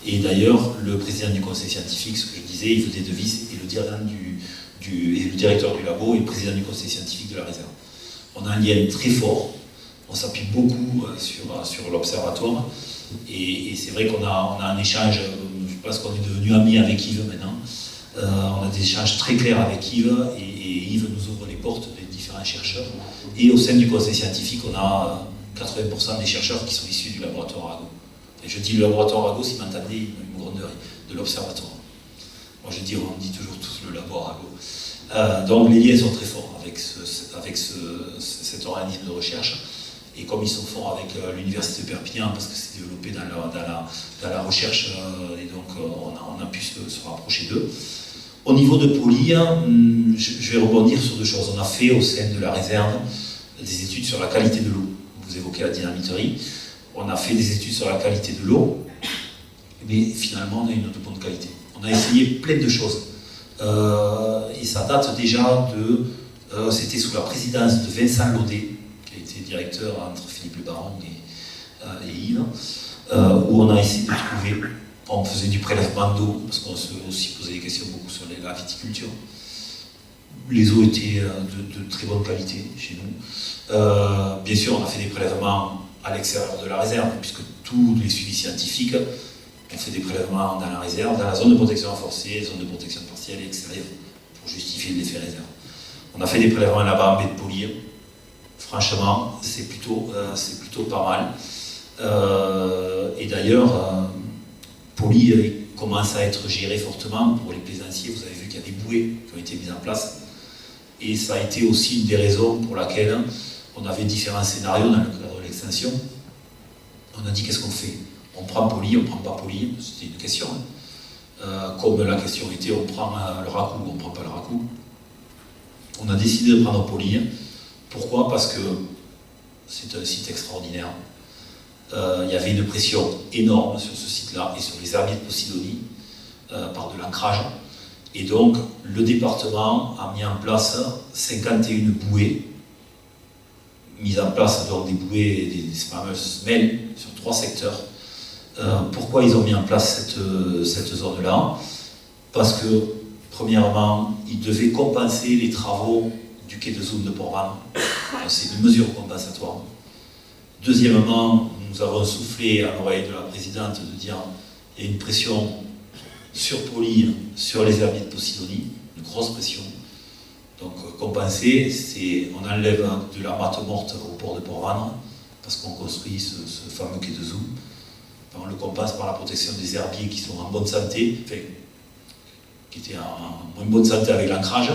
Et d'ailleurs, le président du conseil scientifique, ce que je disais, Yves Dedevis, et le directeur du labo et le président du conseil scientifique de la réserve. On a un lien très fort, on s'appuie beaucoup sur l'observatoire, et c'est vrai qu'on a un échange, je pense qu'on est devenu amis avec Yves maintenant. On a des échanges très clairs avec Yves, et Yves nous ouvre les portes des différents chercheurs. Et au sein du conseil scientifique, on a 80% des chercheurs qui sont issus du laboratoire Arago. Et je dis le laboratoire Arago, si vous m'entendez, une gronderie, de l'observatoire. Moi je dis, on dit toujours tous le labo Arago. Donc les liens sont très forts avec cet organisme de recherche. Et comme ils sont forts avec l'université de Perpignan, parce que c'est développé dans la recherche, et donc on a pu se rapprocher d'eux. Au niveau de Poli, je vais rebondir sur 2 choses. On a fait au sein de la réserve des études sur la qualité de l'eau. vous évoquez la dynamiterie. On a fait des études sur la qualité de l'eau, mais finalement on a une eau de bonne qualité. On a essayé plein de choses. Et ça date déjà de... c'était sous la présidence de Vincent Laudet, qui a été directeur entre Philippe Le Baron et Yves, où on a essayé de trouver... On faisait du prélèvement d'eau, parce qu'on se aussi posait des questions beaucoup sur la viticulture. Les eaux étaient de très bonne qualité chez nous. Bien sûr, on a fait des prélèvements à l'extérieur de la réserve, puisque tous les suivis scientifiques, on fait des prélèvements dans la réserve, dans la zone de protection renforcée, zone de protection partielle et extérieure, pour justifier l'effet réserve. On a fait des prélèvements là-bas en baie de Poly. Franchement, c'est plutôt pas mal. Et d'ailleurs, Poly commence à être géré fortement pour les plaisanciers. Vous avez vu qu'il y a des bouées qui ont été mises en place. Et ça a été aussi une des raisons pour laquelle on avait différents scénarios dans le cadre de l'extension. On a dit qu'est-ce qu'on fait? On prend Poly, on prend pas Poly? C'était une question. Comme la question était on prend le Racou ou on prend pas le Racou. On a décidé de prendre Poly. Pourquoi? Parce que c'est un site extraordinaire. Il y avait une pression énorme sur ce site-là et sur les herbiers de Posidonie par de l'ancrage. Et donc, le département a mis en place 51 bouées, mises en place donc des bouées, des fameuses semelles sur 3 secteurs. Pourquoi ils ont mis en place cette zone-là? Parce que, premièrement, ils devaient compenser les travaux du quai de Zoom de Port-Ventre. C'est une mesure compensatoire. Deuxièmement, nous avons soufflé à l'oreille de la présidente de dire qu'il y a une pression sur Poly, sur les herbiers de Posidonie, une grosse pression. Donc compenser, c'est on enlève de la matte morte au port de Port-Ventre, parce qu'on construit ce fameux quai de Zoom. On le compense par la protection des herbiers qui sont en bonne santé, enfin, qui étaient en moins bonne santé avec l'ancrage,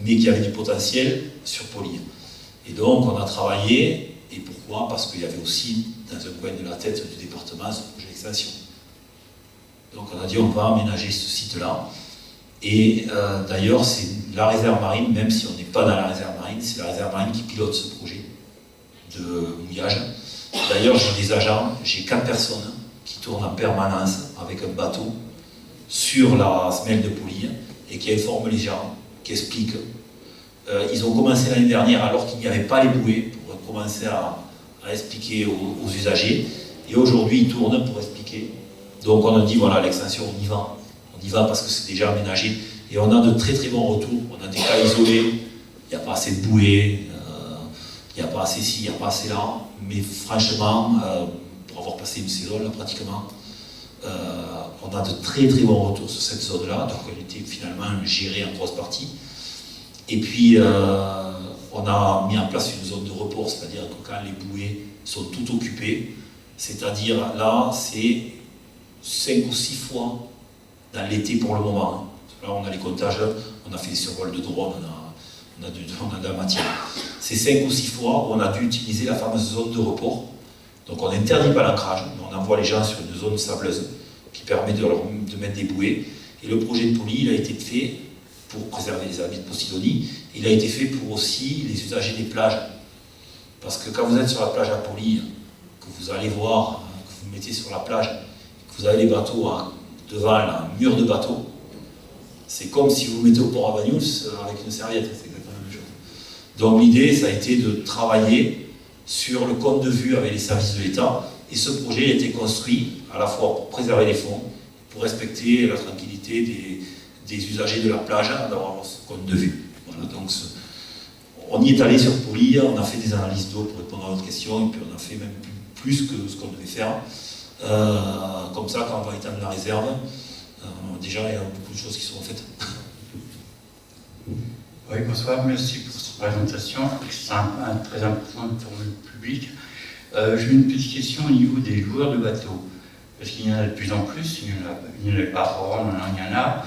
mais qui avaient du potentiel sur Poly. Et donc on a travaillé. Et pourquoi? Parce qu'il y avait aussi, dans un coin de la tête du département, ce projet d'extension. Donc on a dit on va aménager ce site-là. Et d'ailleurs, c'est la réserve marine, même si on n'est pas dans la réserve marine, c'est la réserve marine qui pilote ce projet de mouillage. D'ailleurs, j'ai des agents, j'ai 4 personnes qui tournent en permanence avec un bateau sur la semelle de Poly et qui informent les gens, qui expliquent. Ils ont commencé l'année dernière alors qu'il n'y avait pas les bouées, commencer à expliquer aux usagers, et aujourd'hui ils tournent pour expliquer. Donc on a dit voilà, l'extension on y va parce que c'est déjà aménagé, et on a de très très bons retours. On a des cas isolés, il n'y a pas assez de bouées, il n'y a pas assez ci, il n'y a pas assez là, mais franchement, pour avoir passé une saison là pratiquement, on a de très très bons retours sur cette zone là, donc elle était finalement gérée en grosse partie. Et puis on a mis en place une zone de report, c'est-à-dire que quand les bouées sont toutes occupées, c'est-à-dire là, c'est 5 ou 6 fois dans l'été pour le moment. Là, on a les comptages, on a fait des survols de drone, on a de la matière. C'est 5 ou 6 fois où on a dû utiliser la fameuse zone de report. Donc on n'interdit pas l'ancrage, mais on envoie les gens sur une zone sableuse qui permet de mettre des bouées. Et le projet de Poly, il a été fait pour préserver les herbiers de Posidonie. Il a été fait pour aussi les usagers des plages. Parce que quand vous êtes sur la plage à Poly, que vous allez voir, que vous mettez sur la plage, que vous avez les bateaux devant un mur de bateaux, c'est comme si vous mettez au port à Banyuls avec une serviette, c'est exactement la même chose. Donc l'idée, ça a été de travailler sur le compte de vue avec les services de l'État, et ce projet a été construit à la fois pour préserver les fonds, pour respecter la tranquillité des usagers de la plage, d'avoir ce compte de vue. Voilà, donc on y est allé sur Poly, on a fait des analyses d'eau pour répondre à votre question, et puis on a fait même plus que ce qu'on devait faire. Comme ça, quand on va éteindre la réserve, déjà il y a beaucoup de choses qui seront faites. Oui, bonsoir, merci pour cette présentation. C'est très important pour le public. J'ai une petite question au niveau des loueurs de bateaux. Parce qu'il y en a de plus en plus, il n'y en a pas rare, il y en a.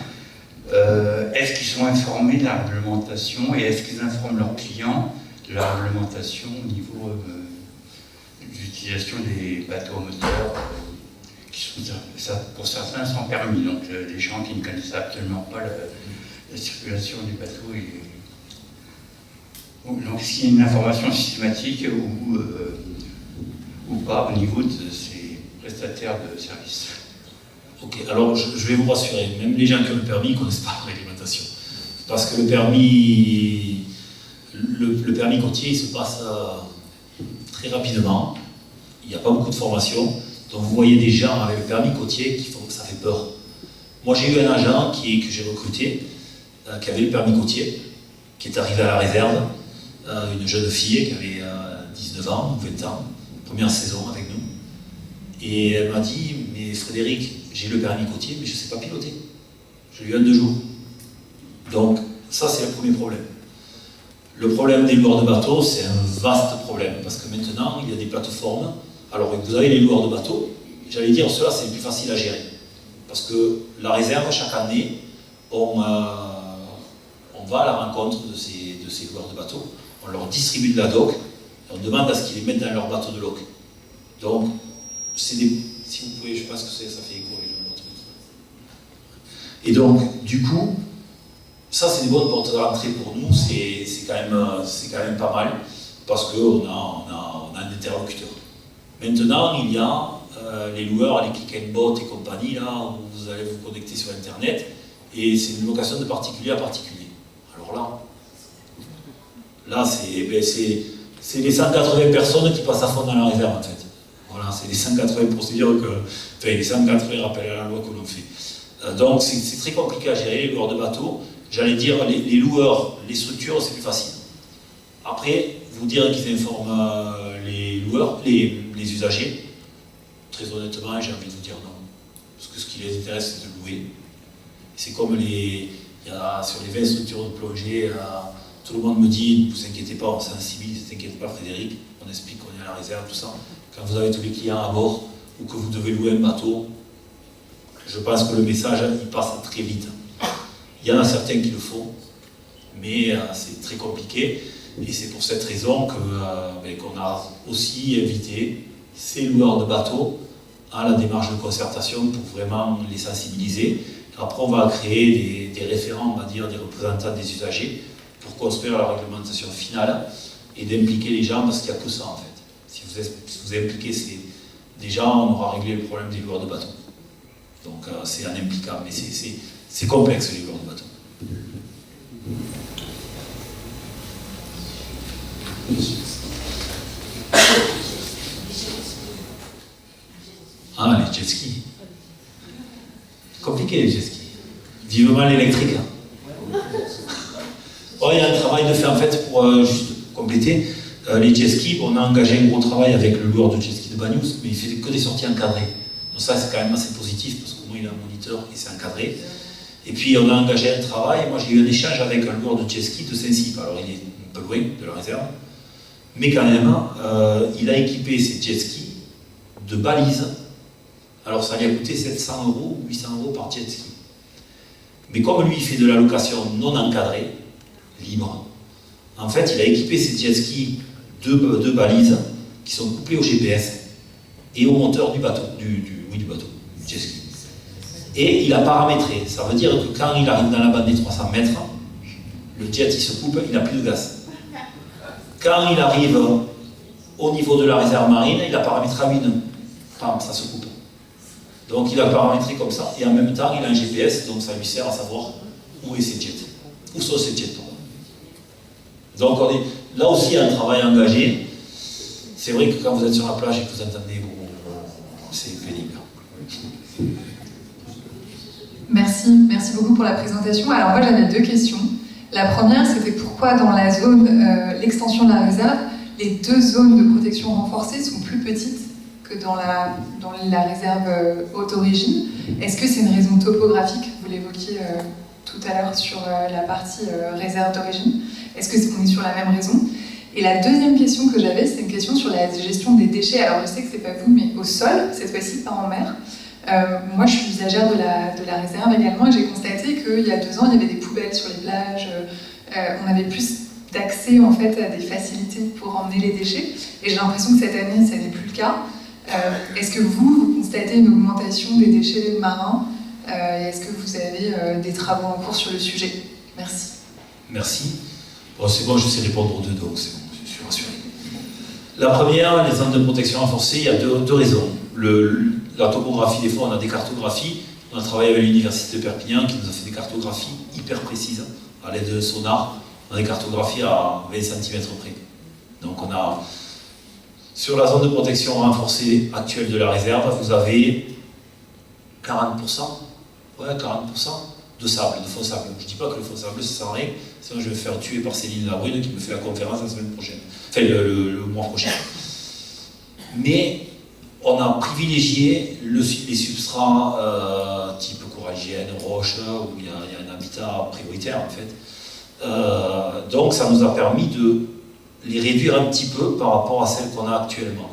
Est-ce qu'ils sont informés de la réglementation et est-ce qu'ils informent leurs clients de la réglementation au niveau de l'utilisation des bateaux moteurs qui sont pour certains sans permis, donc des gens qui ne connaissent absolument pas la circulation du bateau. Donc est-ce qu'il y a une information systématique ou ou pas au niveau de ces prestataires de services. Ok, alors je vais vous rassurer, même les gens qui ont le permis ne connaissent pas la réglementation. Parce que le permis côtier, il se passe très rapidement, il n'y a pas beaucoup de formation, donc vous voyez des gens avec le permis côtier qui font que ça fait peur. Moi j'ai eu un agent que j'ai recruté, qui avait le permis côtier, qui est arrivé à la réserve, une jeune fille qui avait 19 ans ou 20 ans, première saison avec nous, et elle m'a dit, mais Frédéric, j'ai le permis côtier, mais je ne sais pas piloter. Je lui en 2 jours. Donc, ça, c'est le premier problème. Le problème des loueurs de bateaux, c'est un vaste problème, parce que maintenant, il y a des plateformes. Alors, vous avez les loueurs de bateaux, j'allais dire, ceux-là, c'est plus facile à gérer. Parce que la réserve, chaque année, on va à la rencontre de ces loueurs de bateaux, on leur distribue de la doc, et on demande à ce qu'ils les mettent dans leur bateau de loc. Donc, c'est des... Si vous pouvez, je pense que ça fait écho avec le truc. Et donc, du coup, ça c'est des bonnes portes d'entrée pour nous, c'est quand même pas mal, parce qu'on a un interlocuteur. Maintenant, il y a les loueurs, les click and bot et compagnie, là, où vous allez vous connecter sur Internet, et c'est une location de particulier à particulier. Alors là, c'est les 180 personnes qui passent à fond dans la réserve, en fait. Voilà, c'est les 180 procédures les 180 rappels à la loi que l'on fait. Donc c'est très compliqué à gérer, les loueurs de bateaux. J'allais dire, les loueurs, les structures, c'est plus facile. Après, vous dire qu'ils informent les loueurs, les usagers, très honnêtement, j'ai envie de vous dire non. Parce que ce qui les intéresse, c'est de louer. C'est comme sur les 20 structures de plongée, tout le monde me dit, ne vous inquiétez pas, on sensibilise, ne t'inquiète pas Frédéric, on explique qu'on est à la réserve, tout ça. Quand vous avez tous les clients à bord, ou que vous devez louer un bateau, je pense que le message, il passe très vite. Il y en a certains qui le font, mais c'est très compliqué. Et c'est pour cette raison qu'on a aussi invité ces loueurs de bateaux à la démarche de concertation pour vraiment les sensibiliser. Après, on va créer des référents, on va dire, des représentants des usagers pour construire la réglementation finale et d'impliquer les gens, parce qu'il n'y a que ça en fait. Si vous impliquez des gens, on aura réglé le problème des loueurs de bateau. Donc c'est un impliquant, mais c'est complexe les loueurs de bateau. Ah, les jet skis. Compliqué les jet skis. Vivement l'électrique. Oh, il y a un travail de fait en fait pour juste compléter. Les jet skis, on a engagé un gros travail avec le loueur de jet ski de Banyuls, mais il fait que des sorties encadrées. Donc ça c'est quand même assez positif parce qu'au moins il a un moniteur et c'est encadré. Et puis on a engagé un travail, moi j'ai eu un échange avec un loueur de jet ski de Saint-Cyp, alors il est un peu loin de la réserve, mais quand même il a équipé ses jet skis de balises. Alors ça lui a coûté 700 € ou 800 € par jet ski. Mais comme lui il fait de la location non encadrée, libre, en fait il a équipé ses jet skis de balises qui sont couplées au GPS et au moteur du bateau, du jet ski. Et il a paramétré, ça veut dire que quand il arrive dans la bande des 300 mètres, le jet il se coupe, il n'a plus de gaz. Quand il arrive au niveau de la réserve marine, il a paramétré à 1, ça se coupe. Donc il a paramétré comme ça, et en même temps il a un GPS, donc ça lui sert à savoir où est ses jets, où sont ses jets. Donc on est là aussi un travail engagé. C'est vrai que quand vous êtes sur la plage et que vous entendez, c'est pénible. Merci beaucoup pour la présentation. Alors moi j'avais 2 questions. La première c'était pourquoi dans la zone, l'extension de la réserve, les 2 zones de protection renforcée sont plus petites que dans la réserve haute origine. Est-ce que c'est une raison topographique? Vous l'évoquiez tout à l'heure sur la partie réserve d'origine. Est-ce qu'on est sur la même raison? Et la deuxième question que j'avais, c'est une question sur la gestion des déchets. Alors je sais que c'est pas vous, mais au sol, cette fois-ci, pas en mer. Moi, je suis usagère de la réserve également, et j'ai constaté qu'il y a 2 ans, il y avait des poubelles sur les plages. On avait plus d'accès en fait à des facilités pour emmener les déchets. Et j'ai l'impression que cette année, ça n'est plus le cas. Est-ce que vous constatez une augmentation des déchets marins? Est-ce que vous avez des travaux en cours sur le sujet? Merci. Merci. Bon, c'est bon, je sais répondre aux 2, donc c'est bon, je suis rassuré. La première, les zones de protection renforcée, il y a deux raisons. La topographie, des fois, on a des cartographies. On a travaillé avec l'Université de Perpignan qui nous a fait des cartographies hyper précises à l'aide de sonar. On a des cartographies à 20 cm près. Donc on a, sur la zone de protection renforcée actuelle de la réserve, vous avez 40%, ouais, 40% de sable, de faux sable. Je ne dis pas que le faux sable, ça sert à rien, sinon je vais me faire tuer par Céline Labrune qui me fait la conférence la semaine prochaine, enfin le mois prochain. Mais on a privilégié les substrats type corallienne, roche, où il y a un habitat prioritaire en fait. Donc ça nous a permis de les réduire un petit peu par rapport à celles qu'on a actuellement.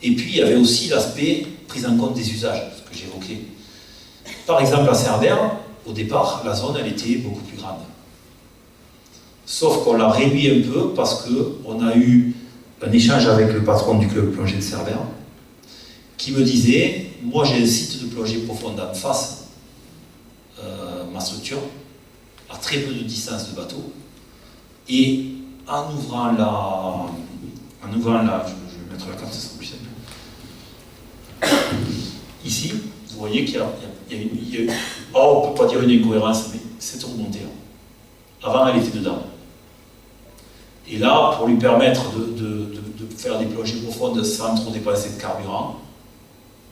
Et puis il y avait aussi l'aspect prise en compte des usages, ce que j'évoquais. Par exemple à Cerbère, au départ, la zone elle était beaucoup plus grande. Sauf qu'on l'a réduit un peu parce qu'on a eu un échange avec le patron du club plongée de Cerbère, qui me disait, moi j'ai un site de plongée profonde en face, ma structure, à très peu de distance de bateau, et en ouvrant la, je vais mettre la carte, ça sera plus simple. Ici, vous voyez qu'il y a une, oh, on ne peut pas dire une incohérence, mais cette remontée-là. Avant, elle était dedans. Et là, pour lui permettre de faire des plongées profondes sans trop dépenser de carburant,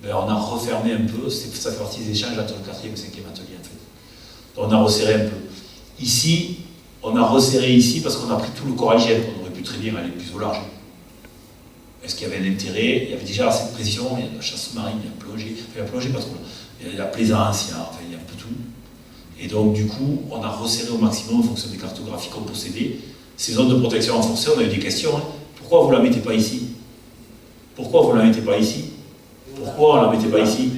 ben on a refermé un peu, ça fait partie des échanges entre le 4e et le 5e atelier en fait. Donc on a resserré un peu. Ici, on a resserré ici parce qu'on a pris tout le corallienne, on aurait pu très bien aller plus au large. Est-ce qu'il y avait un intérêt? Il y avait déjà assez de pression, il y a de la chasse sous-marine, il y a la plongée pas trop, il y a la plaisance, il y a un peu tout. Et donc du coup, on a resserré au maximum en fonction des cartographies qu'on possédait. Ces zones de protection renforcées, on a eu des questions. Hein. Pourquoi vous ne la mettez pas ici? Pourquoi vous ne la mettez pas ici? Pourquoi on ne la mettait pas ici?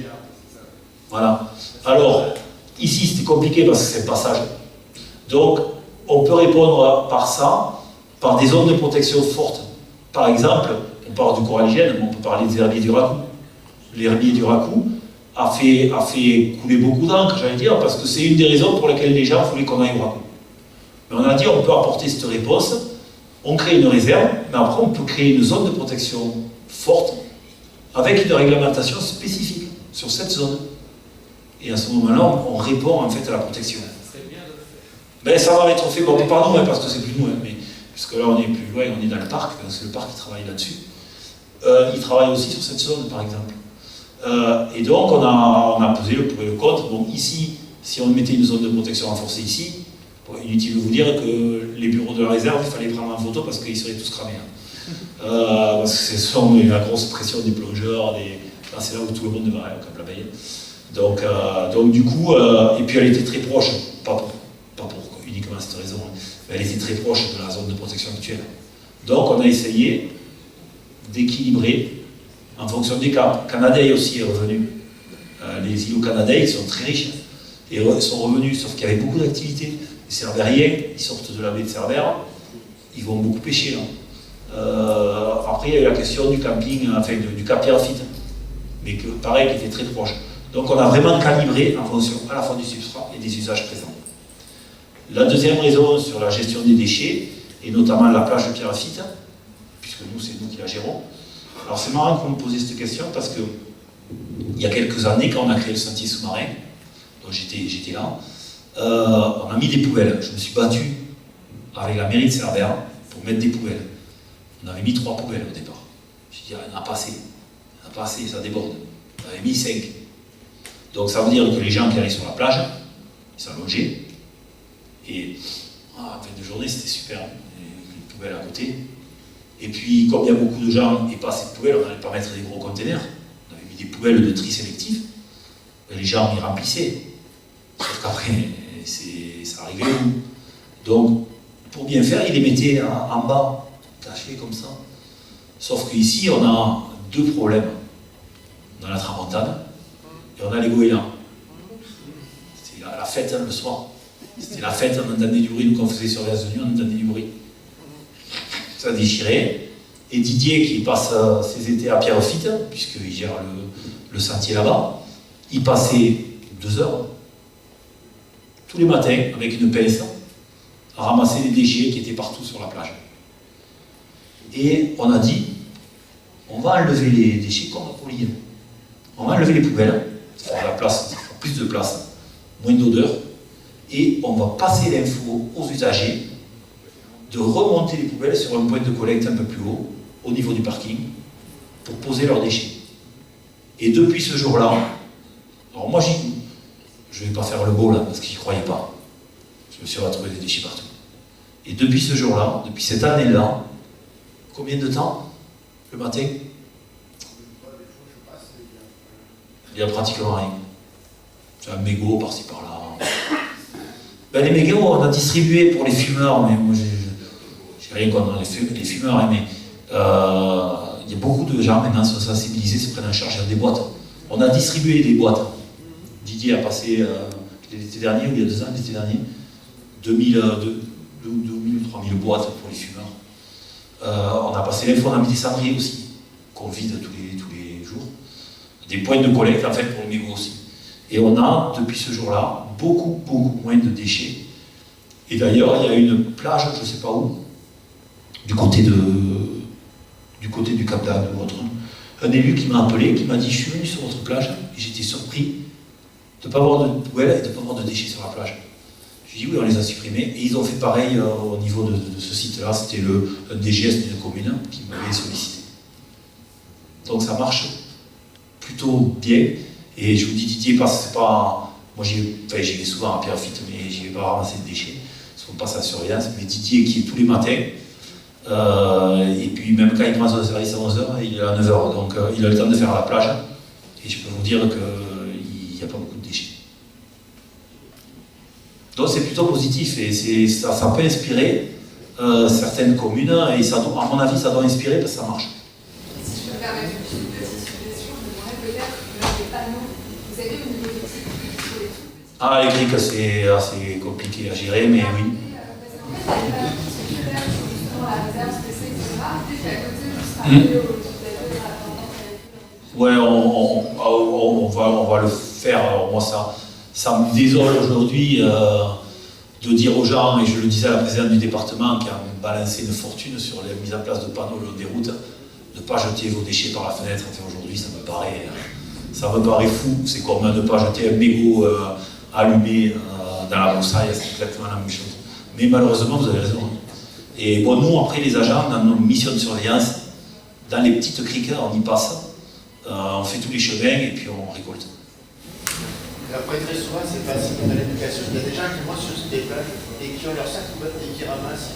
Voilà. Alors, ici c'était compliqué parce que c'est le passage. Donc, on peut répondre par ça, par des zones de protection fortes. Par exemple, on parle du corallienne, on peut parler des herbiers du Racou. L'herbier du Racou a fait couler beaucoup d'encre, j'allais dire, parce que c'est une des raisons pour lesquelles les gens voulaient qu'on aille au Racou. Mais on a dit on peut apporter cette réponse, on crée une réserve, mais après on peut créer une zone de protection forte avec une réglementation spécifique sur cette zone. Et à ce moment-là, on répond en fait à la protection. Ben, ça va être fait, bon, pas nous, hein, parce que c'est plus nous, hein, mais, puisque là on est plus loin, on est dans le parc, c'est le parc qui travaille là-dessus. Il travaille aussi sur cette zone, par exemple. Et donc on a posé le pour et le contre. Bon, ici, si on mettait une zone de protection renforcée ici, inutile de vous dire que les bureaux de la réserve, il fallait prendre en photo parce qu'ils seraient tous cramés. Hein. Parce que c'est souvent la grosse pression des plongeurs, c'est là où tout le monde va, comme la baie. Donc du coup, et puis elle était très proche, pas pour uniquement cette raison, mais elle était très proche de la zone de protection actuelle. Donc on a essayé d'équilibrer en fonction des caps. Canadair aussi est revenu. Les îlots Canadair sont très riches et sont revenus, sauf qu'il y avait beaucoup d'activités. Les Cerbériens, ils sortent de la baie de Cerbère, ils vont beaucoup pêcher là. Après, il y a eu la question du camping, enfin du cap Pierrefitte, mais que, pareil, qui était très proche. Donc on a vraiment calibré en fonction à la fois du substrat et des usages présents. La deuxième raison sur la gestion des déchets, et notamment la plage de Pierrefitte, puisque nous, c'est nous qui la gérons. Alors c'est marrant qu'on me pose cette question parce que il y a quelques années, quand on a créé le sentier sous-marin, donc j'étais là, on a mis des poubelles. Je me suis battu avec la mairie de Cerbère pour mettre des poubelles. On avait mis 3 poubelles au départ. J'ai dit, il n'y en a pas assez, ça déborde. On avait mis 5. Donc ça veut dire que les gens qui allaient sur la plage, ils s'allongeaient. Et à la fin de journée, c'était super. Les poubelles à côté. Et puis, comme il y a beaucoup de gens et pas assez de poubelles, on n'allait pas mettre des gros containers. On avait mis des poubelles de tri sélectif. Et les gens y remplissaient. Sauf qu'après, ça arrivait où? Donc, pour bien faire, ils les mettaient en bas, cachés comme ça. Sauf qu'ici, on a 2 problèmes. On a la tramontane et on a les goélands. C'était la fête le soir. C'était la fête, on entendait du bruit, nous quand on faisait surveillance de nuit, on entendait du bruit. Ça déchirait. Et Didier, qui passe ses étés à Pierrefitte, puisqu'il gère le sentier là-bas, il passait 2 heures tous les matins avec une pince à ramasser les déchets qui étaient partout sur la plage. Et on a dit, on va enlever les déchets comme pour l'IA. On va enlever les poubelles, faire la place, faire plus de place, moins d'odeur, et on va passer l'info aux usagers de remonter les poubelles sur un point de collecte un peu plus haut, au niveau du parking, pour poser leurs déchets. Et depuis ce jour-là, alors moi je ne vais pas faire le beau là, parce que j'y croyais pas. Je me suis retrouvé des déchets partout. Et depuis ce jour-là, depuis cette année-là, combien de temps le matin? Il n'y a pratiquement rien. C'est un mégot par-ci par-là. Ben, les mégots, on a distribué pour les fumeurs, mais moi j'ai rien contre les fumeurs, hein, mais il y a beaucoup de gens maintenant sont sensibilisés, se prennent en charge des boîtes. On a distribué des boîtes. Didier a passé l'été dernier, ou il y a 2 ans, l'été dernier, 2000 ou 3000 boîtes pour les fumeurs. On a passé l'info dans des cendriers aussi, qu'on vide tous les jours. Des points de collecte en fait pour les mégots aussi. Et on a, depuis ce jour-là, beaucoup moins de déchets. Et d'ailleurs, il y a une plage, je ne sais pas où, du côté du Cap d'Agde ou autre, un élu qui m'a appelé, qui m'a dit « Je suis venu sur votre plage et j'étais surpris de ne pas avoir de poubelles et de ne pas avoir de déchets sur la plage. » Je lui ai dit « Oui, on les a supprimés. » Et ils ont fait pareil au niveau de ce site-là. C'était un DGS d'une commune qui m'avait sollicité. Donc ça marche plutôt bien. Et je vous dis Didier, parce que c'est pas... Moi j'y vais souvent à Pierrefitte, mais j'y vais pas ramasser de déchets. Parce qu'on passe à la surveillance. Mais Didier qui est tous les matins, et puis même quand il commence son service à 11h, il est à 9h. Donc il a le temps de faire la plage. Et je peux vous dire qu'il n'y a pas beaucoup de déchets. Donc c'est plutôt positif et ça peut inspirer certaines communes et ça doit, à mon avis ça doit inspirer parce que ça marche. Si je peux me permettre une petite suggestion, je me demandais peut-être que les panneaux, vous avez une politique pour les tout petits. Ah les briques c'est assez compliqué à gérer mais oui. Parce qu'en fait, il y a des panneaux qui sont super sur justement la réserve spéciale, etc. Puis à côté, juste un peu Ouais, on va le faire. Alors moi, ça me désole aujourd'hui de dire aux gens, et je le disais à la présidente du département qui a balancé une fortune sur la mise en place de panneaux le long des routes, de ne pas jeter vos déchets par la fenêtre. Enfin, aujourd'hui, ça me paraît fou. C'est comme ne pas jeter un mégot allumé dans la broussaille, c'est exactement la même chose. Mais malheureusement, vous avez raison. Et bon, nous, après, les agents, dans nos missions de surveillance, dans les petites criques, on y passe. On fait tous les chemins et puis on récolte. Après, très souvent, c'est facile dans l'éducation. Il y a des gens qui vont sur des plages et qui ont leur sac et qui ramassent.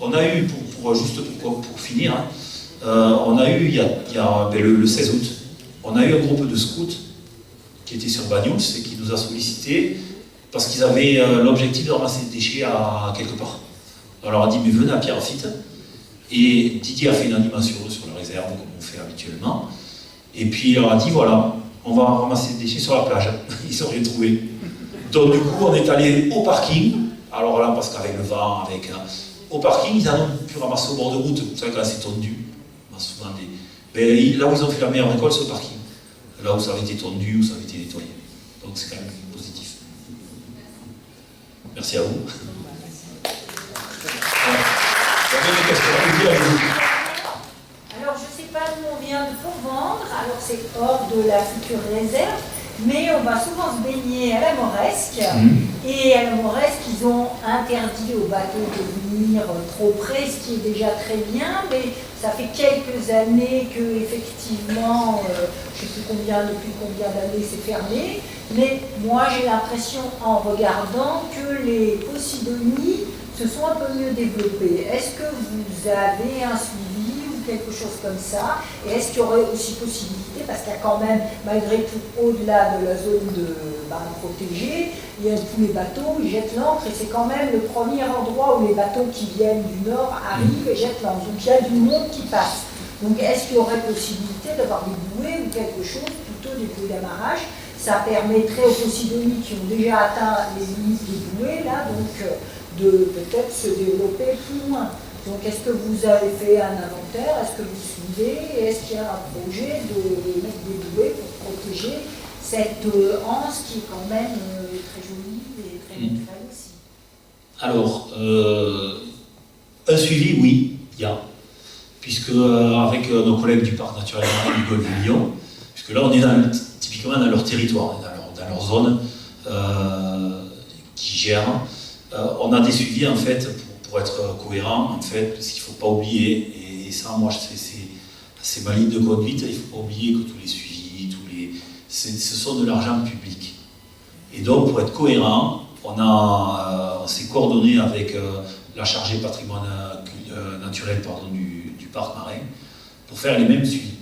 On a eu, pour finir, hein, on a eu, il y a le 16 août, on a eu un groupe de scouts qui était sur Banyuls et qui nous a sollicité parce qu'ils avaient l'objectif de ramasser des déchets à quelque part. On leur a dit, mais venez à Pierrefitte. Et Didier a fait une animation sur la réserve, comme on fait habituellement. Et puis il leur a dit, voilà, on va ramasser des déchets sur la plage. Ils n'ont rien trouvé. Donc du coup, on est allé au parking. Alors là, parce qu'avec le vent, au parking, ils en ont pu ramasser au bord de route. Vous savez, quand c'est tendu, on a souvent là où ils ont fait la meilleure récolte, c'est au parking. Là où ça avait été tendu, où ça avait été nettoyé. Donc c'est quand même positif. Merci à vous. Alors, je ne sais pas d'où on vient de Pont-Vendre, alors c'est hors de la future réserve, mais on va souvent se baigner à la Mauresque. Et à la Mauresque, ils ont interdit aux bateaux de venir trop près, ce qui est déjà très bien, mais ça fait quelques années que, effectivement, je ne sais plus depuis combien d'années c'est fermé, mais moi j'ai l'impression, en regardant, que les Posidonies se sont un peu mieux développés. Est-ce que vous avez un suivi ou quelque chose comme ça? Et est-ce qu'il y aurait aussi possibilité, parce qu'il y a quand même, malgré tout, au-delà de la zone protégée, il y a tous les bateaux, ils jettent l'ancre, et c'est quand même le premier endroit où les bateaux qui viennent du nord arrivent et jettent l'ancre. Donc il y a du monde qui passe. Donc est-ce qu'il y aurait possibilité d'avoir des bouées ou quelque chose, plutôt des bouées d'amarrage? Ça permettrait aux Posidonies qui ont déjà atteint les limites des bouées, là, donc de peut-être se développer plus loin. Donc est-ce que vous avez fait un inventaire? Est-ce que vous suivez? Est-ce qu'il y a un projet de mettre des bouées pour protéger cette anse qui est quand même très jolie et très naturelle aussi? Alors, Un suivi, oui, il y a. Puisque avec nos collègues du parc naturel marin du Golfe du Lion, puisque là on est typiquement dans leur territoire, dans leur zone qui gèrent, on a des suivis en fait pour être cohérent en fait, parce qu'il ne faut pas oublier, et ça moi c'est ma ligne de conduite, il ne faut pas oublier que tous les suivis, ce sont de l'argent public. Et donc pour être cohérent, on s'est coordonné avec la chargée patrimoine naturel du parc marin pour faire les mêmes suivis,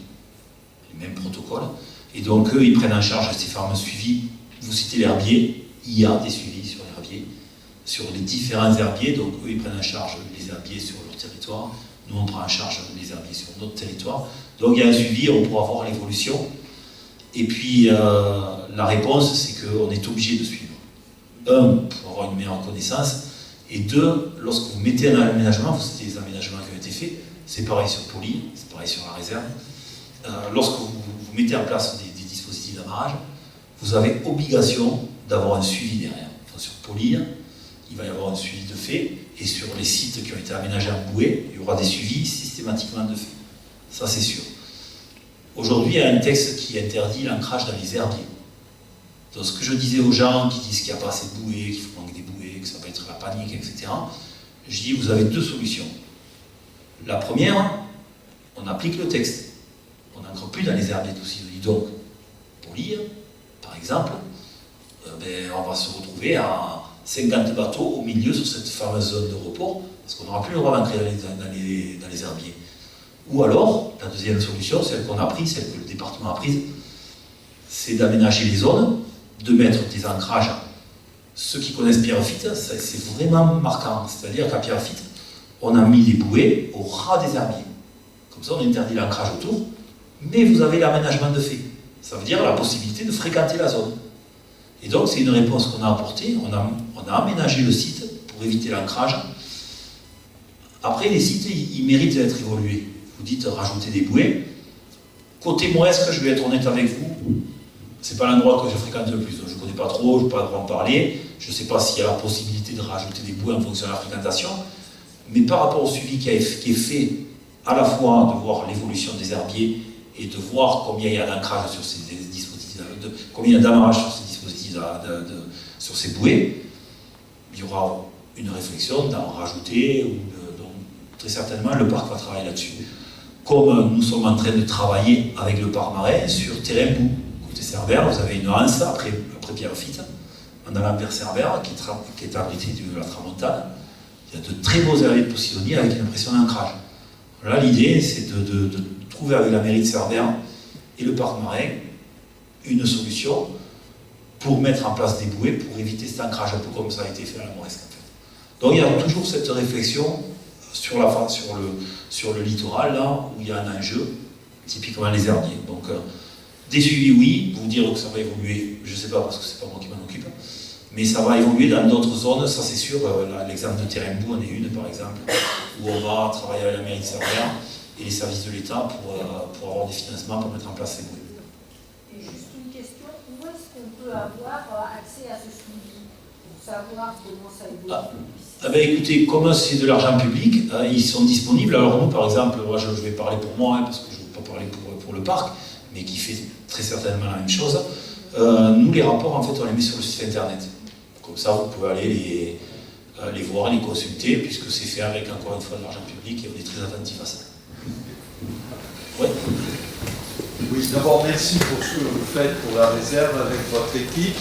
les mêmes protocoles. Et donc eux, ils prennent en charge ces fameux suivis. Vous citez l'herbier, il y a des suivis sur l'herbier, sur les différents herbiers. Donc eux, ils prennent en charge les herbiers sur leur territoire. Nous, on prend en charge les herbiers sur notre territoire. Donc il y a un suivi, on pourra voir l'évolution. Et puis la réponse, c'est qu'on est obligé de suivre. Un, pour avoir une meilleure connaissance. Et deux, lorsque vous mettez un aménagement, vous citez les aménagements qui ont été faits, c'est pareil sur Poly, c'est pareil sur la réserve. Lorsque vous mettez en place des dispositifs d'amarrage, vous avez obligation d'avoir un suivi derrière. Enfin, sur Poly, il va y avoir un suivi de fait, et sur les sites qui ont été aménagés en bouée, il y aura des suivis systématiquement de fait. Ça, c'est sûr. Aujourd'hui, il y a un texte qui interdit l'ancrage dans les herbiers. Donc, ce que je disais aux gens qui disent qu'il n'y a pas assez de bouées, qu'il faut manquer des bouées, que ça va être la panique, etc., je dis, vous avez deux solutions. La première, on applique le texte. On n'ancre plus dans les herbiers aussi. Donc, pour lire, par exemple, on va se retrouver à 50 bateaux au milieu sur cette fameuse zone de repos, parce qu'on n'aura plus le droit d'ancrer dans les herbiers. Ou alors, la deuxième solution, celle qu'on a prise, celle que le département a prise, c'est d'aménager les zones, de mettre des ancrages. Ceux qui connaissent Pierrefitte, c'est vraiment marquant. C'est-à-dire qu'à Pierrefitte, on a mis des bouées au ras des herbiers. Comme ça, on interdit l'ancrage autour, mais vous avez l'aménagement de fait. Ça veut dire la possibilité de fréquenter la zone. Et donc, c'est une réponse qu'on a apportée. On a aménagé le site pour éviter l'ancrage. Après, les sites, ils méritent d'être évolués. Vous dites rajouter des bouées. Côté Mauresque, je vais être honnête avec vous, c'est pas l'endroit que je fréquente le plus. Je ne connais pas trop, je n'ai pas le droit d'en parler. Je ne sais pas s'il y a la possibilité de rajouter des bouées en fonction de la fréquentation. Mais par rapport au suivi qui est fait, à la fois de voir l'évolution des herbiers et de voir combien il y a d'ancrage sur ces dispositifs, combien il y a d'amarrage sur ces dispositifs, sur ces bouées, il y aura une réflexion d'en rajouter. Donc, très certainement, le parc va travailler là-dessus. Comme nous sommes en train de travailler avec le parc marin sur Terrain-Bout. Côté Cerbère, vous avez une anse après Pierrefitte, en allant vers Cerbère, qui est abritée de la Tramontane. Il y a de très beaux herbiers de Posidonier avec une impression d'ancrage. Là, l'idée, c'est de trouver avec la mairie de Cerbère et le parc marin une solution pour mettre en place des bouées, pour éviter cet ancrage, un peu comme ça a été fait à la Mauresque. En fait. Donc il y a toujours cette réflexion sur le littoral, là, où il y a un enjeu, typiquement les herbiers. Donc, des suivis, oui, vous dire que ça va évoluer, je ne sais pas, parce que c'est pas moi qui m'en occupe, mais ça va évoluer dans d'autres zones, ça c'est sûr. L'exemple de Terrain-Bout en est une, par exemple, où on va travailler avec la mairie de Cerbère et les services de l'État pour avoir des financements pour mettre en place ces bouées. Et juste une question, où est-ce qu'on peut avoir accès à ce suivi pour savoir comment ça évolue? Écoutez, comme c'est de l'argent public, ils sont disponibles. Alors nous, par exemple, moi, je vais parler pour moi, parce que je ne veux pas parler pour le parc, mais qui fait très certainement la même chose. Nous, les rapports, en fait, on les met sur le site internet. Comme ça, vous pouvez aller les voir, les consulter, puisque c'est fait avec, encore une fois, de l'argent public, et on est très attentif à ça. Ouais. Oui, d'abord, merci pour ce que vous faites pour la réserve avec votre équipe.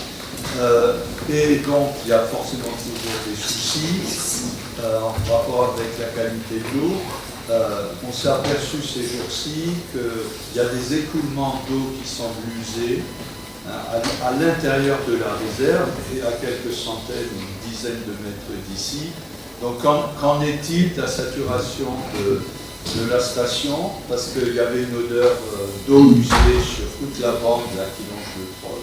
Et donc, il y a forcément toujours des soucis en rapport avec la qualité de l'eau. On s'est aperçu ces jours-ci qu'il y a des écoulements d'eau qui semblent usés à l'intérieur de la réserve et à quelques centaines, une dizaine de mètres d'ici. Donc, qu'en est-il de la saturation de la station? Parce qu'il y avait une odeur d'eau usée sur toute la bande là, qui longe le Trolles.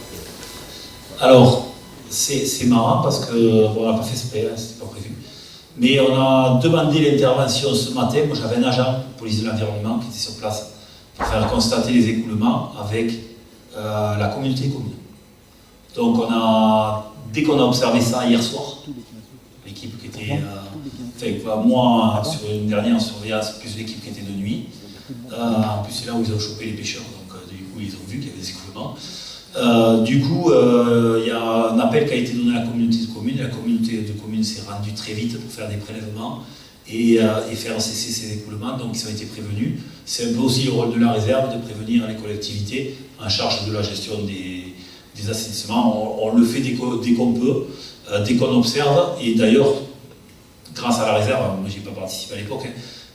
Alors, c'est marrant parce qu'on n'a pas fait exprès, hein, c'était pas prévu. Mais on a demandé l'intervention ce matin. Moi, j'avais un agent police de l'environnement qui était sur place pour faire constater les écoulements avec la communauté commune. Donc, dès qu'on a observé ça hier soir, l'équipe qui était Enfin, moi, sur une dernière surveillance, plus l'équipe qui était de nuit. En plus, c'est là où ils ont chopé les pêcheurs, donc du coup, ils ont vu qu'il y avait des écoulements. Du coup, il y a un appel qui a été donné à la communauté de communes. La communauté de communes s'est rendue très vite pour faire des prélèvements et faire cesser ces écoulements, donc ils ont été prévenus. C'est un peu aussi le rôle de la réserve de prévenir les collectivités en charge de la gestion des assainissements. On le fait dès qu'on peut, dès qu'on observe, et d'ailleurs, grâce à la réserve, moi j'ai pas participé à l'époque,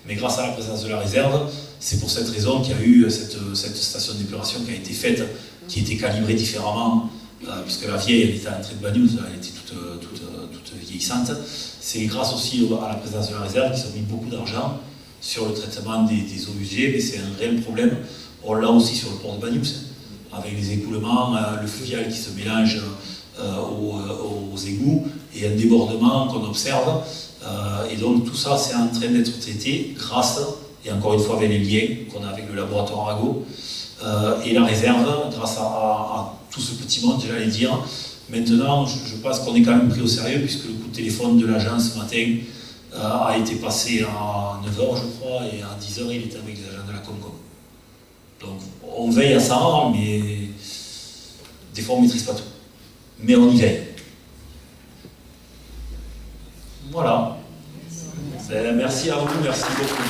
mais grâce à la présence de la réserve, c'est pour cette raison qu'il y a eu cette station d'épuration qui a été faite, qui était calibrée différemment, puisque la vieille, elle était à l'entrée de Bagnols, elle était toute vieillissante. C'est grâce aussi à la présence de la réserve qu'ils ont mis beaucoup d'argent sur le traitement des eaux usées, mais c'est un réel problème. On l'a aussi sur le port de Bagnols, avec les écoulements, le fluvial qui se mélange aux égouts, et un débordement qu'on observe. Et donc tout ça, c'est en train d'être traité grâce, et encore une fois avec les liens qu'on a avec le laboratoire Arago, et la réserve, grâce à tout ce petit monde, j'allais dire. Maintenant, je pense qu'on est quand même pris au sérieux, puisque le coup de téléphone de l'agence ce matin a été passé à 9h, je crois, et à 10h, il était avec les agents de la Comcom. Donc on veille à ça, mais des fois on ne maîtrise pas tout. Mais on y veille. Voilà. Merci à vous, merci beaucoup.